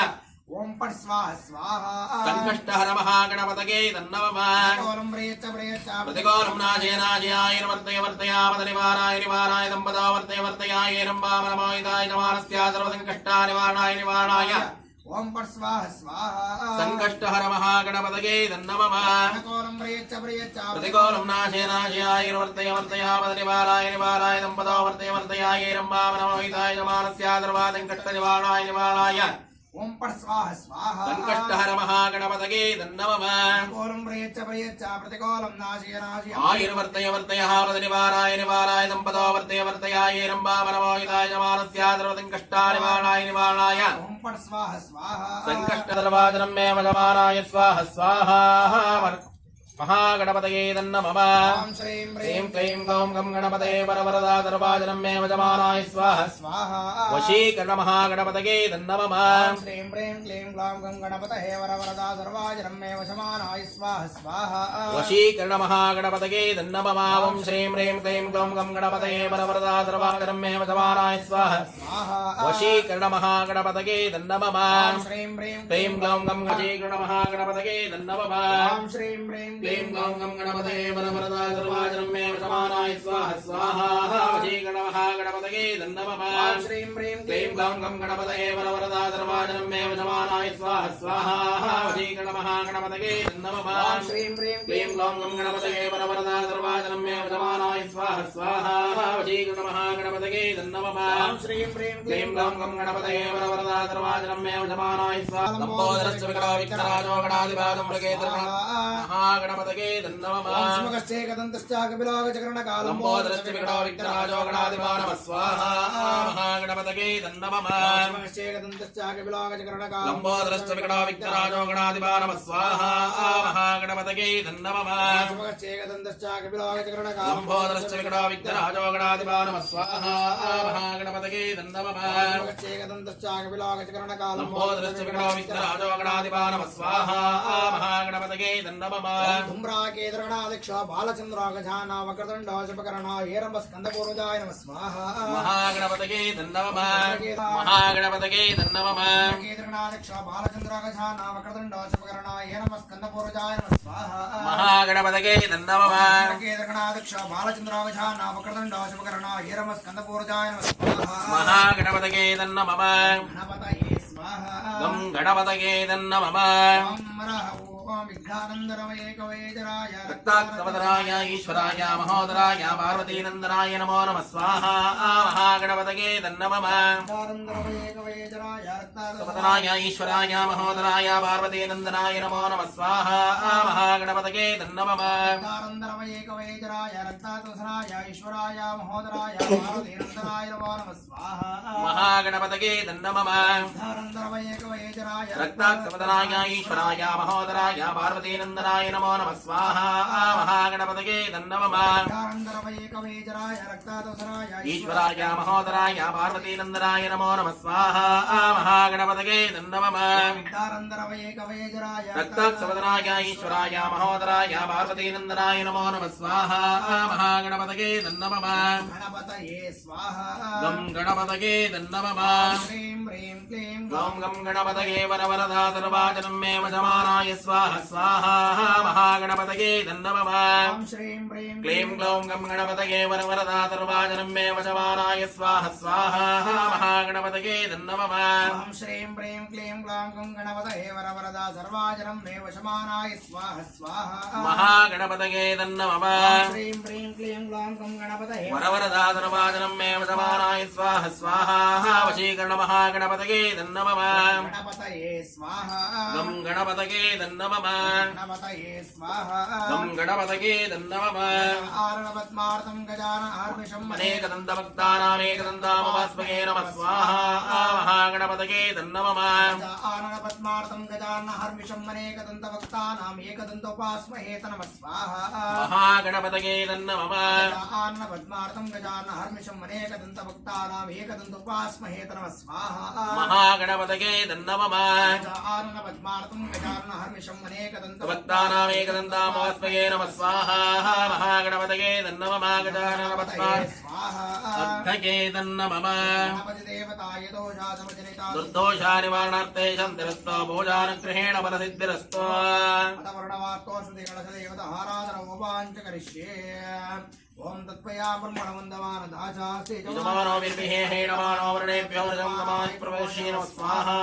ओम पट स्वाहा स्वाहा संकष्टहर महागणपतये नमः अनकोलं प्रियच्च प्रियच्च प्रतिकोलं नाशय नाशयायुर्वर्तय वर्तया पदनिवाराय निवाराय दम्पतो वर्तय वर्तयाय रम्बामनमोहिताय समानस्य सर्वसङ्कष्टानि निवारणाय निवारणाय ओम पट स्वाहा स्वाहा संकष्टहर महागणपतये नमः अनकोलं प्रियच्च प्रियच्च प्रतिकोलं नाशय नाशयायुर्वर्तय वर्तया पदनिवाराय निवाराय दम्पतो वर्तय वर्तयाय रम्बामनमोहिताय समानस्य सर्वसङ्कष्टनिवारणाय निवारणाय ओम पट स्वाहा स्वाहा संकष्टहर महागणपतये नमः अनकोलं प्रियच्च प्रियच्च प्रतिकोलं नाशय नाशय आयुर्वर्तय वर्तयः पदनिवाराय निवाराय दम्पतो वर्तय वर्तयाय रम्बामनमोहिताय समानस्य सर्वसङ्कष्टानि निवारणाय निवारणाय ओम पट स्वाहा स्वाहा संकष्टदर्वाचनं मे वशमानाय स्वाहा स्वाहा महागणपतये नमः ओम श्रीं ह्रीं क्लीं गौं गं गणपतये वरवरदा दर्वाचनं मे वशमानाय स्वाहा स्वाहा वशीकरण महागणपतये नमः ओम श्रीं प्रीं क्लीं ग्लौं गं गणपतये वरवरदा सर्वाजनं मे वशमानाय स्वाहा स्वाहा वशीकरण महागणपतये नमः ॐ श्रीं ह्रीं क्लीं गौं गं गणपतये वरवरदा सर्वाचनं मे वशमानाय स्वाहा स्वाहा वशीकरण महागणपतये नमः ओम श्रीं प्रीं क्लीं गौं गं वशीकरण महागणपतये नमः ओम श्रीं प्रीं क्लीं गौं गं गणपतये वरवरदा सर्वाचनं मे वशमानाय स्वाहा स्वाहा वशीकरण महागणपतये नमः ओम श्रीं प्रीं क्लीं गौं गं गणपतये वरवरदा सर्वाचनं मे वशमानाय स्वाहा स्वाहा वशीकरण महागणपतये नमः ओम श्रीं प्रीं क्लीं गौं गं गणपतये वरवरदा सर्वाचनं मे वशमानाय स्वाहा स्वाहा वशीकरण महागणपतये नमः ओम श्रीं प्रीं क्लीं गौं गं गणपतये वरवरदा सर्वाचनं मे वशमानाय स्वाहा लम्बोदरस्य विकटो विघ्नराजो गणाधिपादं मृगेन्द्रगणः महागणपतये नमः ओम स्मगश्चेकदन्तश्चाकविलोकचकरणकालं लम्बोदरस्य विकटो विघ्नराजो गणाधिपा नमः स्वाहा महागणपतये नमः स्मगश्चेकदन्तश्चाकविलोकचकरणकालं लम्बोदरस्य विकटो विघ्नराजो गणाधिपा नमः स्वाहा महागणपतये नमः स्मगश्चेकदन्तश्चाकविलोकचकरणकालं लम्बोदरस्य विकटो विघ्नराजो गणाधिपा नमः स्वाहा महागणपतये नमः स्मगश्चेकदन्तश्चाकविलोकचकरणकालं लम्बोदरस्य विकटो विघ्नराजो गणाधिपा नमः स्वाहा महागणपतये नमः धूम्राकेतरगणाध्यक्ष बालचन्द्रागजाना वक्रतुण्डो शुभकर्णो हेरम्बस्कन्दपूर्वजाय नमः स्वाहा महागणपतये नमः महागणपतये नमः केतरगणाध्यक्ष बालचन्द्रागजाना वक्रतुण्डो शुभकर्णो हेरम्बस्कन्दपूर्वजाय नमः स्वाहा महागणपतये नमः केतरगणाध्यक्ष बालचन्द्रागजाना वक्रतुण्डो शुभकर्णो हेरम्बस्कन्दपूर्वजाय नमः स्वाहा महागणपतये नमः गणपतये स्वाहा गं गणपतये नमः ओम विघ्नानन्दरमये कवयेजराय रक्ताक्तवदराय ईश्वराय महोदराय पार्वतीनन्दनाय नमो नमः स्वाहा महागणपतये नमः विघ्नानन्दरमये कवयेजराय रक्ताक्तवदराय ईश्वराय महोदराय पार्वतीनन्दनाय नमो नमः स्वाहा महागणपतये नमः विघ्नानन्दरमये कवयेजराय रक्तातुसराय ईश्वराय महोदराय पार्वतीनन्दनाय नमो नमः स्वाहा महागणपतये नमः विघ्नानन्दरमये कवयेजराय रक्ताक्तवदराय ईश्वराय महोदराय सुभद्राय पार्वतीनन्दनाय नमो नमः स्वाहा महागणपतये नमः ईश्वराय महोदराय पार्वतीनन्दनाय नमो नमः स्वाहा महागणपतये नमः रक्तसवदनाय ईश्वराय महोदराय पार्वतीनन्दनाय नमो नमः स्वाहा महागणपतये नमः गं गणपतये नमः गं गं गणपतये वरवरदा सर्वाजनं मे वशमानाय स्वाहा स्वाहा महागणपतये नमः क्लीं ग्लौं गं गणपतये वरवरदा सर्वाजनं मे वशमानाय स्वाहा स्वाहा महागणपतये नमः श्रीं प्रीं क्लीं ग्लौं गं गणपतये वरवरदा सर्वाजनं मे वशमानाय स्वाहा स्वाहा महागणपतये नमः श्रीं प्रीं क्लीं ग्लौं गं गणपतये वरवरदा सर्वाजनं मे वशमानाय स्वाहा स्वाहा वशीकरण महागणपतये नमः गणपतये स्वाहा गं गणपतये नमः गणपतये स्वाहा गं गणपतये नमः आरणपद्मार्तं गजानन आर्मिषं अनेकदन्तभक्तानामेकदन्तामवास्महे नमः स्वाहा महागणपतये नमः आरणपद्मार्तं गजानन हर्मिषं अनेकदन्तभक्तानाम् एकदन्तोपास्महे नमः स्वाहा महागणपतये नमः आरणपद्मार्तं गजानन हर्मिषं अनेकदन्तभक्तानाम् एकदन्तोपास्महे नमः स्वाहा महागणपतये नमः आरणपद्मार्तं गजानन हर्मिषं भक्तानामेकदन्तामवास्महे नमः स्वाहा महागणपतये नमः गजानन अर्थये नमः देवताय दोषासमजनिता दुर्दोषा निवारणार्थे शन्तिरस्तो भोजानुग्रहेण फलसिद्धिरस्तो देवताहाराधनोपाञ्च करिष्ये ओम तत्पया ब्रह्मणवन्दमान दाचास्ते यजमानो विर्विहेणमानो वर्णेभ्यो नमः प्रवेशेन स्वाहा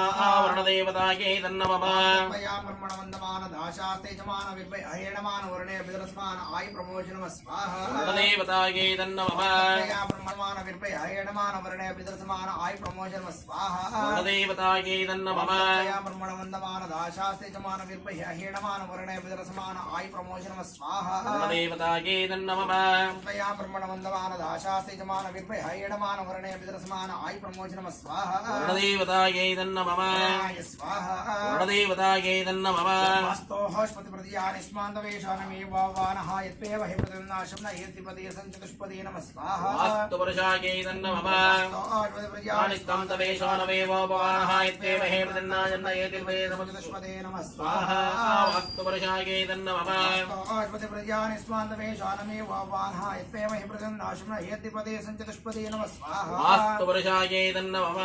वर्णदेवतायै नमः तत्पया ब्रह्मणवन्दमान दाचास्ते यजमान विर्विहेणमान वर्णे विदरस्मान आय प्रमोशन स्वाहा वर्णदेवतायै नमः तत्पया ब्रह्मणमान विर्विहेणमान वर्णे विदरस्मान आय प्रमोशन स्वाहा वर्णदेवतायै नमः तत्पया ब्रह्मणवन्दमान दाचास्ते यजमान विर्विहेणमान वर्णे विदरस्मान आय प्रमोशन स्वाहा वर्णदेवतायै नमः तया ब्रह्मणवन्दमान दाशास्ते जमान विर्भयेणमान वर्णे विदरसमान आय प्रमोचनम स्वाहा वर्णदेवतायै नमः स्वाहा वर्णदेवतायै नमः मस्तो हस्पति प्रतियानिस्मान्तवेशानमे वावानः यत्पेव हि प्रतिनाशं न यतिपदे संचतुष्पदे नमः स्वाहा वास्तुपुरुषायै नमः यानिस्तान्तवेशानमे वावानः यत्पेव हि प्रतिनाशं न यतिपदे संचतुष्पदे नमः स्वाहा वास्तुपुरुषायै नमः हस्पति प्रतियानिस्मान्तवेशानमे वावानः यत्पेव हि प्रतिनाशं न यतिपदे संचतुष्पदे नमः स्वाहा वास्तुपुरुषायै नमः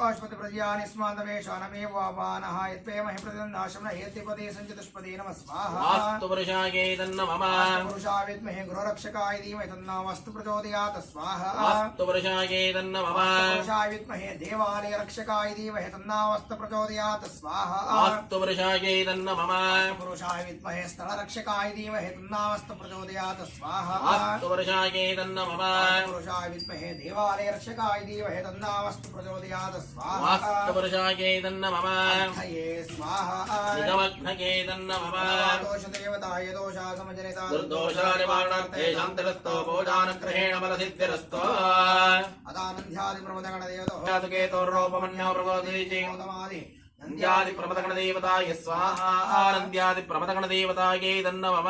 अश्वति प्रज्ञानिस्मान्तवेशानमे वावानः यत्पेव हि प्रतिनाशं न यतिपदे संचतुष्पदे नमः स्वाहा वास्तुपुरुषायै नमः पुरुषा विद्महे गृहरक्षकाय धीमहि तन्नो वस्तु प्रचोदयात् स्वाहा वास्तुपुरुषायै नमः पुरुषा विद्महे देवालय रक्षकाय धीमहि तन्नो वस्तु प्रचोदयात् स्वाहा वास्तुपुरुषायै नमः पुरुषा विद्महे स्थल रक्षकाय धीमहि तन्नो वस्तु प्रचोदयात् स्वाहा वास्तुपुरुषायै नमः पुरुषा विद्महे देवालय रक्षकाय धीमहि तन्नो वस्तु प्रचोदयात् स्वाहा वास्तुपुरुषायै नमः हये स्वाहा निगमग्नये नमः दोष देवताय दोषा समजनिता दुर्दोषा निवारणार्थे शान्तिरस्तो भोजानुग्रहेण फलसिद्धिरस्तो अदानन्ध्यादि प्रमदगण देवतो केतोर्रोपमन्यो प्रबोधयति गौतमादि नन्द्यादि प्रमदगणदेवताय स्वाहा आनन्द्यादि प्रमदगणदेवतायै नमः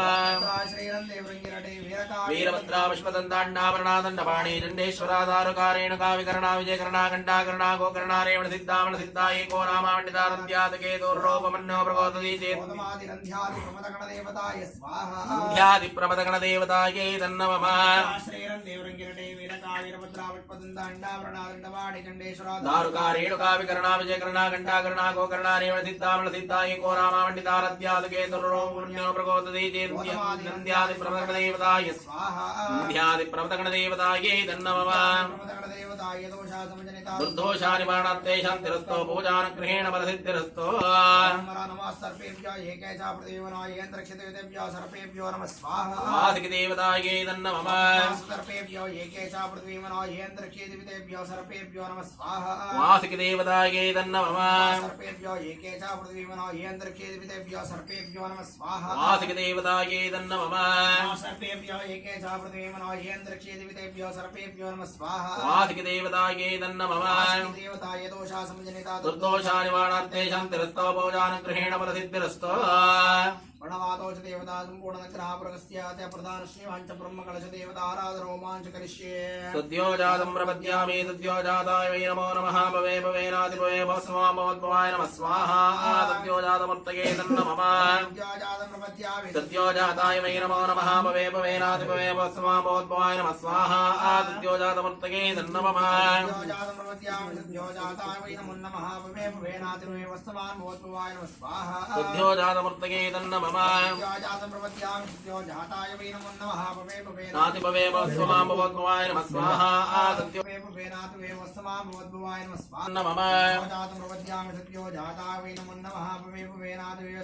श्रीरन्दे वृङ्गिरटे वीरकाय वीरभद्रा पुष्पदन्ताण्डाभरणादण्डपाणि चण्डेश्वराधारुकारेण काविकरणा विजयकरणा घण्टाकरणा गोकर्णारेवण सिद्धामण सिद्धायको रामावण्डितानन्द्यादि केतोर्रोपमन्यो प्रबोधयति चेत् गौतमादि नन्द्यादि प्रमदगण देवताय स्वाहा नन्द्यादि प्रमदगणदेवतायै नमः श्रीरन्दे वृङ्गिरटे वीरकाय वीरभद्रा पुष्पदन्ताण्डाभरणादण्डपाणि चण्डेश्वरा दारुकारेण काविकरणा विजयकरणा घण्टाकरणा गोकर्णारेवण सिद्धामण सिद्धायको रामावण्डितानन्द्यादि केतोर्रोपमन्यो प्रबोधयति चेत् नन्द्यादि प्रमदगणदेवताय स्वाहा नन्द्यादि प्रमदगणदेवतायै नमः प्रमदगण देवताय दोषा समजनिता दुर्दोषा निवारणार्थे शान्तिरस्तो भोजानुग्रहेण फलसिद्धिरस्तो नमः सर्पेभ्यः एके च प्रतिदेवनाय यन्त्रक्षितेभ्यः सर्पेभ्यो नमः स्वाहा वासिकदेवतायै नमः सर्पेभ्यो एके च प्रतिदेवनाय यन्त्रक्षितेभ्यः सर्पेभ्यो नमः स्वाहा वासिकदेवतायै नमः सर्पेभ्यो एके च पृथिवीमनो ये अन्तरिक्षे दिवितेभ्यो सर्पेभ्यो नमः स्वाहा वासिकदेवतायै नमः सर्पेभ्यो एके च पृथिवीमनो ये अन्तरिक्षे दिवितेभ्यो सर्पेभ्यो नमः स्वाहा वासिकदेवतायै नमः देवताय दोषा समजनिता दुर्दोषानिवारणार्थे शान्तिरस्तो भोजानुग्रहेण फलसिद्धिरस्तो प्रणवातो च देवता सम्पूर्णनग्रहाप्रगस्यात्य प्रधानश्रीवाञ्च ब्रह्मकलश देवता आराधरोमाञ्च करिष्ये सद्यो जातं प्रपद्यामि सद्यो जाताय वै नमो नमः भवे भवेनादिभवे भवस्वा भवद्भवाय नमः स्वाहा सद्यो जातमूर्तये नमः सद्यो जाताय वै नमो नमः भवे भवेनादिभवे भवस्वा भवद्भवाय नमः स्वाहा सद्यो जातमूर्तये नमः सद्यो जाताय वै नमो नमः भवे भवेनादिभवे भवस्वा भवद्भवाय नमः स्वाहा सद्यो जातमूर्तये नमः सद्यो जाताय वै नमो नमः भवे नादिभवे भवस्वा भवद्भवाय नमः स्वाहा सद्यो नमः सद्यो जाताय वै नमो नमः भवे भवेनादिभवे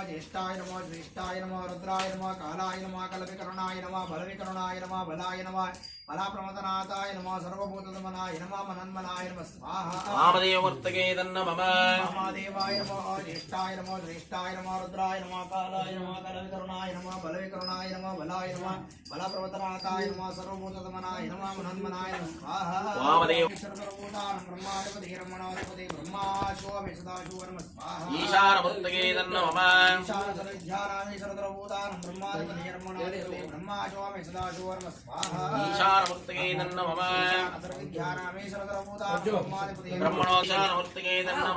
ज्येष्ठाय नमो ज्येष्ठाय नमो रुद्राय नमः कालाय नमः कलविकरुणाय नमः बलविकरुणाय नमः बलाय नमः बलाप्रमदनाथाय नमः सर्वभूतदमनाय नमः मनन्मनाय नमः स्वाहा वामदेवमूर्तये नमः महादेवाय नमः ज्येष्ठाय नमो ज्येष्ठाय नमः रुद्राय नमः कालाय नमः कलविकरुणाय नमः बलविकरुणाय नमः बलाय नमः बलाप्रमदनाथाय नमः सर्वभूतदमनाय नमः मनन्मनाय नमः स्वाहा वामदेव सर्वभूतानां ब्रह्माधिपति रमणाधिपति ब्रह्मा शोभे सदाशिव नमः स्वाहा ईशानमूर्तये नमः सर्वभूतानां ब्रह्माधिपति रमणाधिपति ब्रह्मा शोभे सदाशिव नमः स्वाहा ईशानमूर्तये नमः ब्रह्मणोशानमूर्तये नमः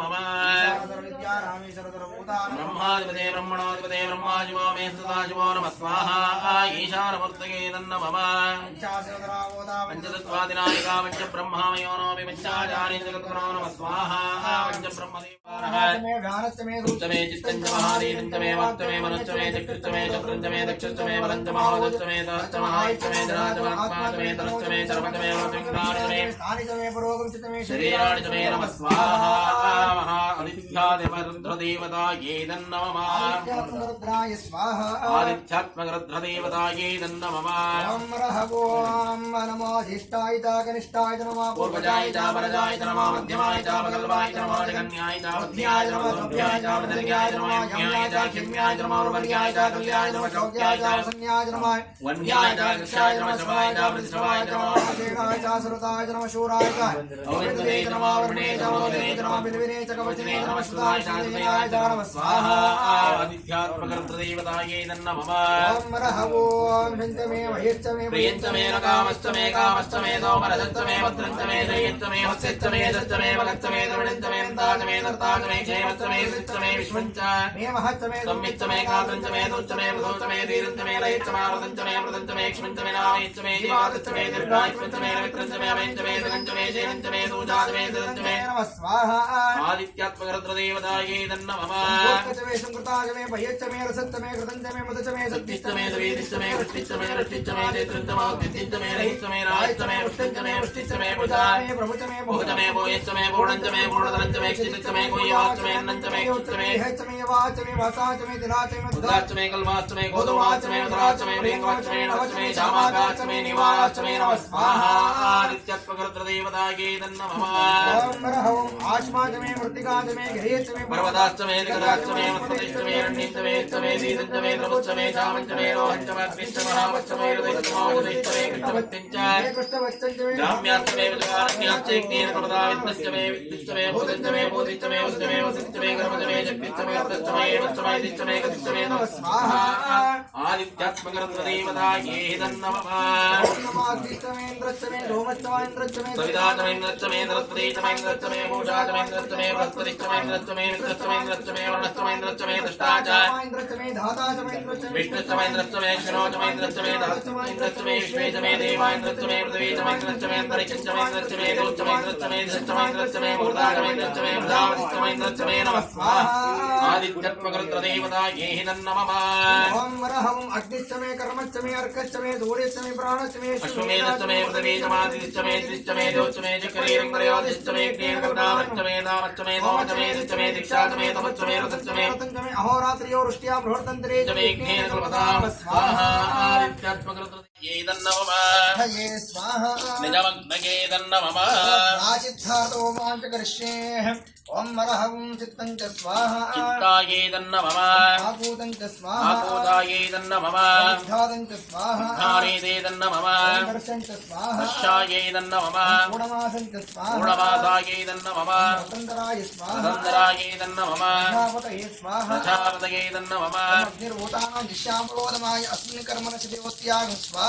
ब्रह्माधिपते ब्रह्मणोधिपते ब्रह्माशिवो मे सदाशिवो नमः स्वाहा ईशानमूर्तये नमः पंचतत्त्वादिनायका पंचब्रह्मामयोनोऽपि पंचाचार्य जगद्गुरो नमः स्वाहा पंचब्रह्मदेवाः मे चित्तञ्च महादेवञ्च मे वाक्च मे मनश्च मे चक्षुश्च मे चक्रञ्च मे दक्षश्च मे बलञ्च महोदश्च मे तश्च महायश्च मे जराच महात्मा मे तरश्च मे सर्वच मे शरीराणि च मे नमः स्वाहा महा आदित्यात्मरुद्रदेवतायै नमः रुद्राय स्वाहा आदित्यात्मरुद्रदेवतायै नमः नमो ज्येष्ठाय च कनिष्ठाय च नमः पूर्वजाय च परजाय च नमः मध्यमाय च भगल्वाय च नमः जगन्याय च बुद्ध्याय च नमः सौभ्याय च वदन्याय च नमः यज्ञाय च क्षिम्याय च नमः वर्ण्याय च तुल्याय च नमः शौक्याय च संज्ञाय च नमः वन्याय च कृष्याय च नमः शवाय च प्रतिशवाय च नमः शेषाय च सुरताय च नमः शूराय च औविन्दवे च नमः वर्णे च मोदने च नमः बिलविने च कवचने च नमः श्रुताय शान्तिनाय च नमः स्वाहा आदित्यात्मकरुद्रदेवतायै नमः ओम रहवो भिन्त मे महेश्च मे प्रियञ्च मे न कामश्च मे कामश्च मे सौमरसश्च मे भद्रञ्च मे जयञ्च मे वत्स्यश्च मे यशश्च मे बलश्च मे द्रविणञ्च मे नन्दाच मे दत्ताच मे क्षेमश्च मे श्रिश्च मे विश्वञ्च मे महच्च मे संविच्च मे कात्रञ्च मे दुश्च मे मृदौच मे धीरञ्च मे लयच्च मे मृदञ्च मे मृदञ्च मे क्ष्मञ्च मे नामयच्च मे जीवातच्च मे दीर्घायुष्मञ्च मे रवित्रञ्च मे अभयञ्च मे धनञ्च मे शैलञ्च मे दूजाच मे सदञ्च मे नमः स्वाहा आदित्यात्मकरुद्रदेवतायै नमः भूतच मे संकृताच मे भयच्च मे रसच्च मे कृतञ्च मे मदच मे सत्तिश्च मे सवेदिश्च मे वृष्टिश्च मे रष्टिश्च मे चैत्रञ्च मे औद्भिद्यञ्च मे रहिश्च मे रायश्च मे पुष्टञ्च मे वृष्टिश्च मे पुजा मे प्रभुच मे भोज मे भोयश्च मे पूर्णञ्च मे पूर्णधनञ्च मे क्षितिश्च मे गुह्यवाच्च मे अन्नञ्च मे क्षुच्च मे हेच्च मे वाच मे भासाच मे दिनाच मे उद्राच्च मे कल्माच्च मे गोधूमाच्च मे मधुराच्च मे प्रियङ्गवाच्च मे नवच्च मे श्यामाकाच्च मे निवाराच्च मे नमः स्वाहा आदित्यात्मकरुद्रदेवतायै नमः ओम रहवो आश्माच मे मृत्तिकाच मे गृहेच्च मे पर्वताच्च मे दिगदाच्च मे मत्पतिश्च मे रण्यञ्च मे च मे सीतञ्च मे द्रवश्च मे चामञ्च मे रोहञ्च मे अग्निश्च महावच्च मे हृदयश्च महोदयश्च मे कृष्णभक्तिञ्च मे कृष्णवच्चञ्च मे ग्राम्याच्च मे विद्वारण्याच्च यज्ञेन कृपदा विद्मश्च मे विद्युश्च मे भूतञ्च मे भूतिश्च मे वश्च मे वसिश्च मे कर्मच मे शक्तिश्च मे अर्थश्च मे एवच्च मे दिश्च मे गतिश्च मे नमः स्वाहा आदित्यात्मकरुद्रदेवतायै नमः नमादिश्च मे इन्द्रश्च मे धूमश्च मे इन्द्रश्च मे सविता च मे इन्द्रश्च मे सरस्वती च मे इन्द्रश्च मे भूषा च मे इन्द्रश्च मे बृहस्पतिश्च मे इन्द्रश्च मे मित्रश्च मे इन्द्रश्च मे वरुणश्च मे इन्द्रश्च मे दृष्टा च इन्द्रश्च मे धाता च मे इन्द्रश्च मे विष्णुश्च मे इन्द्रश्च मे शिरो च मे इन्द्रश्च मे दाश्च मे इन्द्रश्च मे विश्वे च मे देवा इन्द्रश्च मे पृथिवी च मे इन्द्रश्च मे अन्तरिक्षं च मे इन्द्रश्च मे दूत च मे इन्द्रश्च मे दिशश्च मे इन्द्रश्च मे मूर्धा च मे इन्द्रश्च मे प्रजापतिश्च मे इन्द्रश्च मे नमः स्वाहा आदित्यात्मकरुद्रदेवतायै नमः ओम रहवो अग्निश्च मे कर्मश्च मे अर्कश्च मे धूरेश्च मे प्राणश्च मे अश्वमेधश्च मे पृथिवी च मादिश्च मे त्रिश्च मे द्योश्च मे चक्रीरङ्गरयोधिश्च मे क्रीडकवदावच्च मे दामच्च मे सोमच मे दिश्च मे दीक्षा च मे तपच्च मे रथश्च मे अहोरात्र्यो वृष्ट्या बृहत्तन्त्रे च मे घ्नेन कल्पतां स्वाहा आदित्यात्मकरुद्र ఏదన్నమమ ये स्वाहा నిజమగ్నయేదన్నమమ प्राचित्थातो मां च करिष्ये ओम मरहं चित्तं च स्वाहा చిత్తాయేదన్నమమ आकूतं च स्वाहा ఆకూతాయేదన్నమమ उद्घातं च स्वाहा ధారేదేదన్నమమ दर्शन च स्वाहा వర్షాయేదన్నమమ पूर्णमासं च स्वाहा మూఢమాసాయేదన్నమమ वसन्तराय स्वाहा స్వతంత్రాయేదన్నమమ प्रजापतये स्वाहा ప్రజాపతయేదన్నమమ अग्निर्भूतानां दिशामरोधमाय अस्मिन् कर्मणि देवत्यागं स्वाहा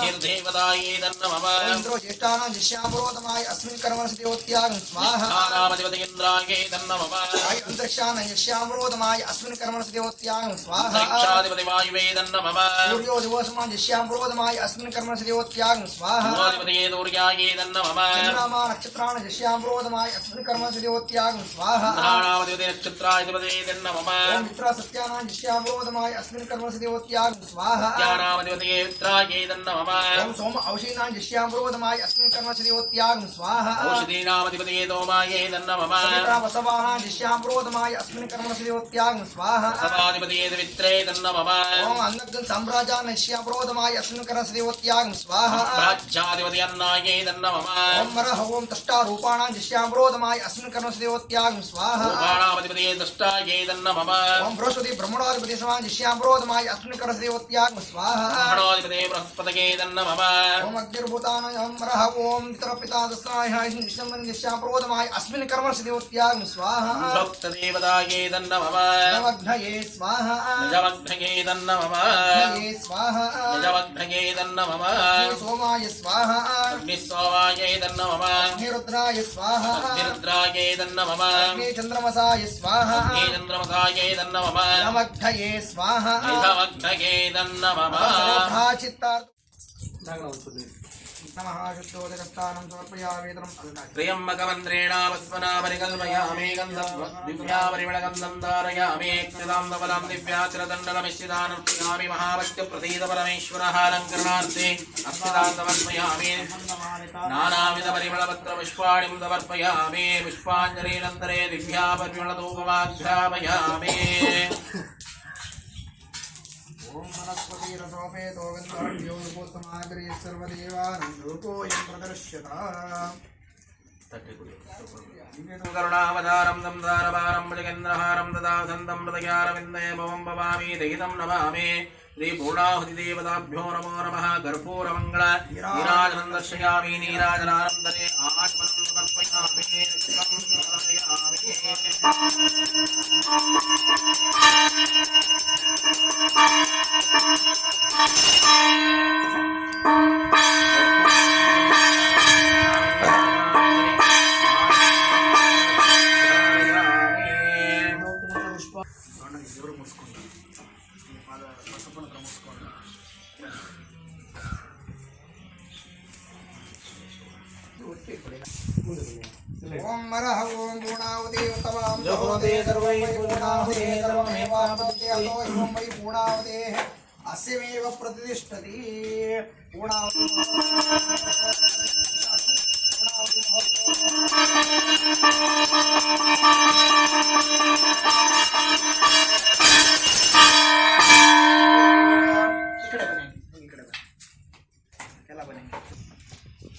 నిర్దేవతాయేదన్నమమ इन्द्रो ज्येष्ठानां दिशामरोधमाय अस्मिन् कर्मणि देवत्यागं स्वाहा ధారామధిపతయేంద్రాయేదన్నమమ आय अंतरिक्षाणां यस्यामरोधमाय अस्मिन् कर्मणि देवत्यागं स्वाहा అంతరిక్షాధిపతివాయువేదన్నమమ सूर्यो दिवसमां यस्यामरोधमाय अस्मिन् कर्मणि देवत्यागं स्वाहा ధూమాధిపతయే దూర్యాయేదన్నమమ चन्द्रमा नक्षत्राणि यस्यामरोधमाय अस्मिन् कर्मणि देवत्यागं स्वाहा ధారామధిపతే నక్షత్రాధిపతయేదన్నమమ ओम मित्रा सत्यानां यस्यामरोधमाय अस्मिन् कर्मणि देवत्यागं स्वाहा జ్ఞానామధిపతయే విత్రాయేదన్నమమ ओम सोम औषधीनां यस्यामरोधमाय अस्मिन् कर्मणि देवत्यागं स्वाहा ఔషధీనామధిపతయే దోమాయేదన్నమమ मित्रा वसवानां यस्यामरोधमाय अस्मिन् कर्मणि देवत्यागं स्वाहा సదాధిపతయే విత్రేదన్నమమ ओम अन्नगं सम्राजानां यस्यामरोधमाय अस्मिन् कर्मणि देवत्यागं स्वाहा ప్రాజ్యాధిపతి అన్నాయేదన్నమమ ओम मरह ओम तष्टा रूपाणां यस्यामरोधमाय अस्मिन् कर्मणि देवत्यागं स्वाहा రూపాణామధిపతయే దృష్టాయేదన్నమమ ओम बृहस्पति ब्रह्मणाधिपति समान यस्यामरोधमाय अस्मिन् कर्मणि देवत्यागं स्वाहा బ్రహ్మణోధిపతే బృహస్పతయేదన్నమమ ओम अग्निर्भूतानां ओम मरह ओम पितरपिता दस्नाय यस्यामरोधमाय अस्मिन् कर्मणि देवत्यागं स्वाहा భక్తదేవతాయేదన్నమమ नवघ्नये स्वाहा నిజమగ్నయేదన్నమమ घ्नये स्वाहा నిజమగ్నయేదన్నమమ सोमाय स्वाहा అగ్నిస్సోమాయేదన్నమమ अग्निरुद्राय स्वाहा అగ్నిరుద్రాయేదన్నమమ अग्निचन्द्रमसाय स्वाहा అగ్నిచంద్రమసాయేదన్నమమ नवघ्नये स्वाहा నిజమగ్నయేదన్నమమ चित्तार्थ नमः शुद्धोदकस्थानं समर्पयामि त्र्यम्बकमन्त्रेणावस्मनापरिकल्पयामि गन्धं दिव्यापरिमलगन्धं धारयामि क्षितान्दबलं दिव्याचलदण्डलमिश्चितानर्पयामि महाभक्त्यप्रसीदपरमेश्वरः अलङ्करणार्थे अक्षतां समर्पयामि नानाविधपरिमलपत्रपुष्पाणिं समर्पयामि पुष्पाञ्जलीनन्तरे दिव्यापरिमलधूपमाघ्रापयामि ओम वनस्पति रसोपेतो गन्धर्व्यो लोकोत्तमाग्रे सर्वदेवानं लोकोऽयं प्रदर्श्यता करुणावतारं दं दारवारं भजगेन्द्रहारं ददाधन्तं हृदयारविन्दे भवं भवामि दहितं नमामि श्रीपूर्णाहुतिदेवताभ्यो नमो नमः कर्पूरमङ्गल नीराजनं दर्शयामि नीराजनानन्दने आत्मनं समर्पयामि रक्षितं समर्पयामि ओम मरह ओम पूर्णावते उत्तमां जहोते सर्वै पूर्णाहुते सर्वमेवापत्ते अतो एवं वै पूर्णावते अस्यमेव प्रतिष्ठति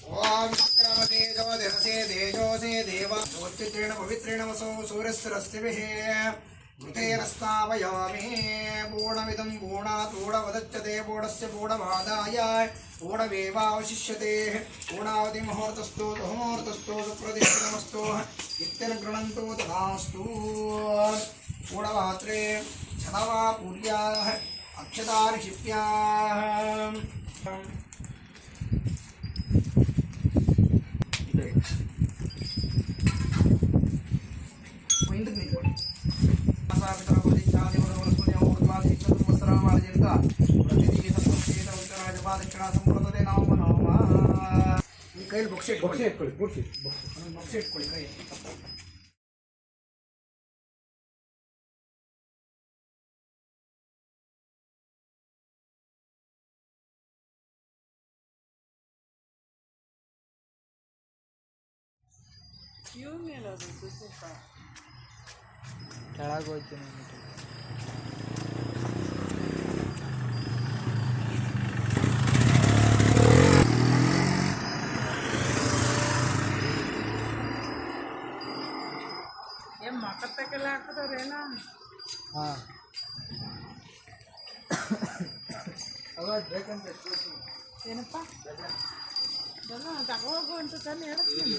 ओम विक्रमतेजो दिनसे तेजोसे देवा ज्योतिषेण पवित्रेण वसो सूर्यस्रस्तिभिः मृतेरस्तावयामि पूर्णमिदं पूर्णातूढवदच्यते पूर्णस्य पूर्णमादाय पूर्णमेवावशिष्यते पूर्णावति मुहूर्तस्थो दुर्मुहूर्तस्थो सुप्रतिष्ठितमस्तु इत्यनुगृह्णन्तु तथास्तु पूर्णपात्रे छदवा पूर्याः अक्षतानि क्षिप्याः ಕೈಲಿ ಬೊಕ್ಷೆ ಇಟ್ಕೊಳ್ಳಿ ಬೊಕ್ಷೆ ಇಟ್ಕೊಳ್ಳಿ ಕೈ ಕೆಳಗೆ ಹೋಗ್ತೀನಿ ಹಾಂ ಏನಪ್ಪ ತಗೋಗು ಅಂತ ತಾನೇ ಹೇಳ್ತೀನಿ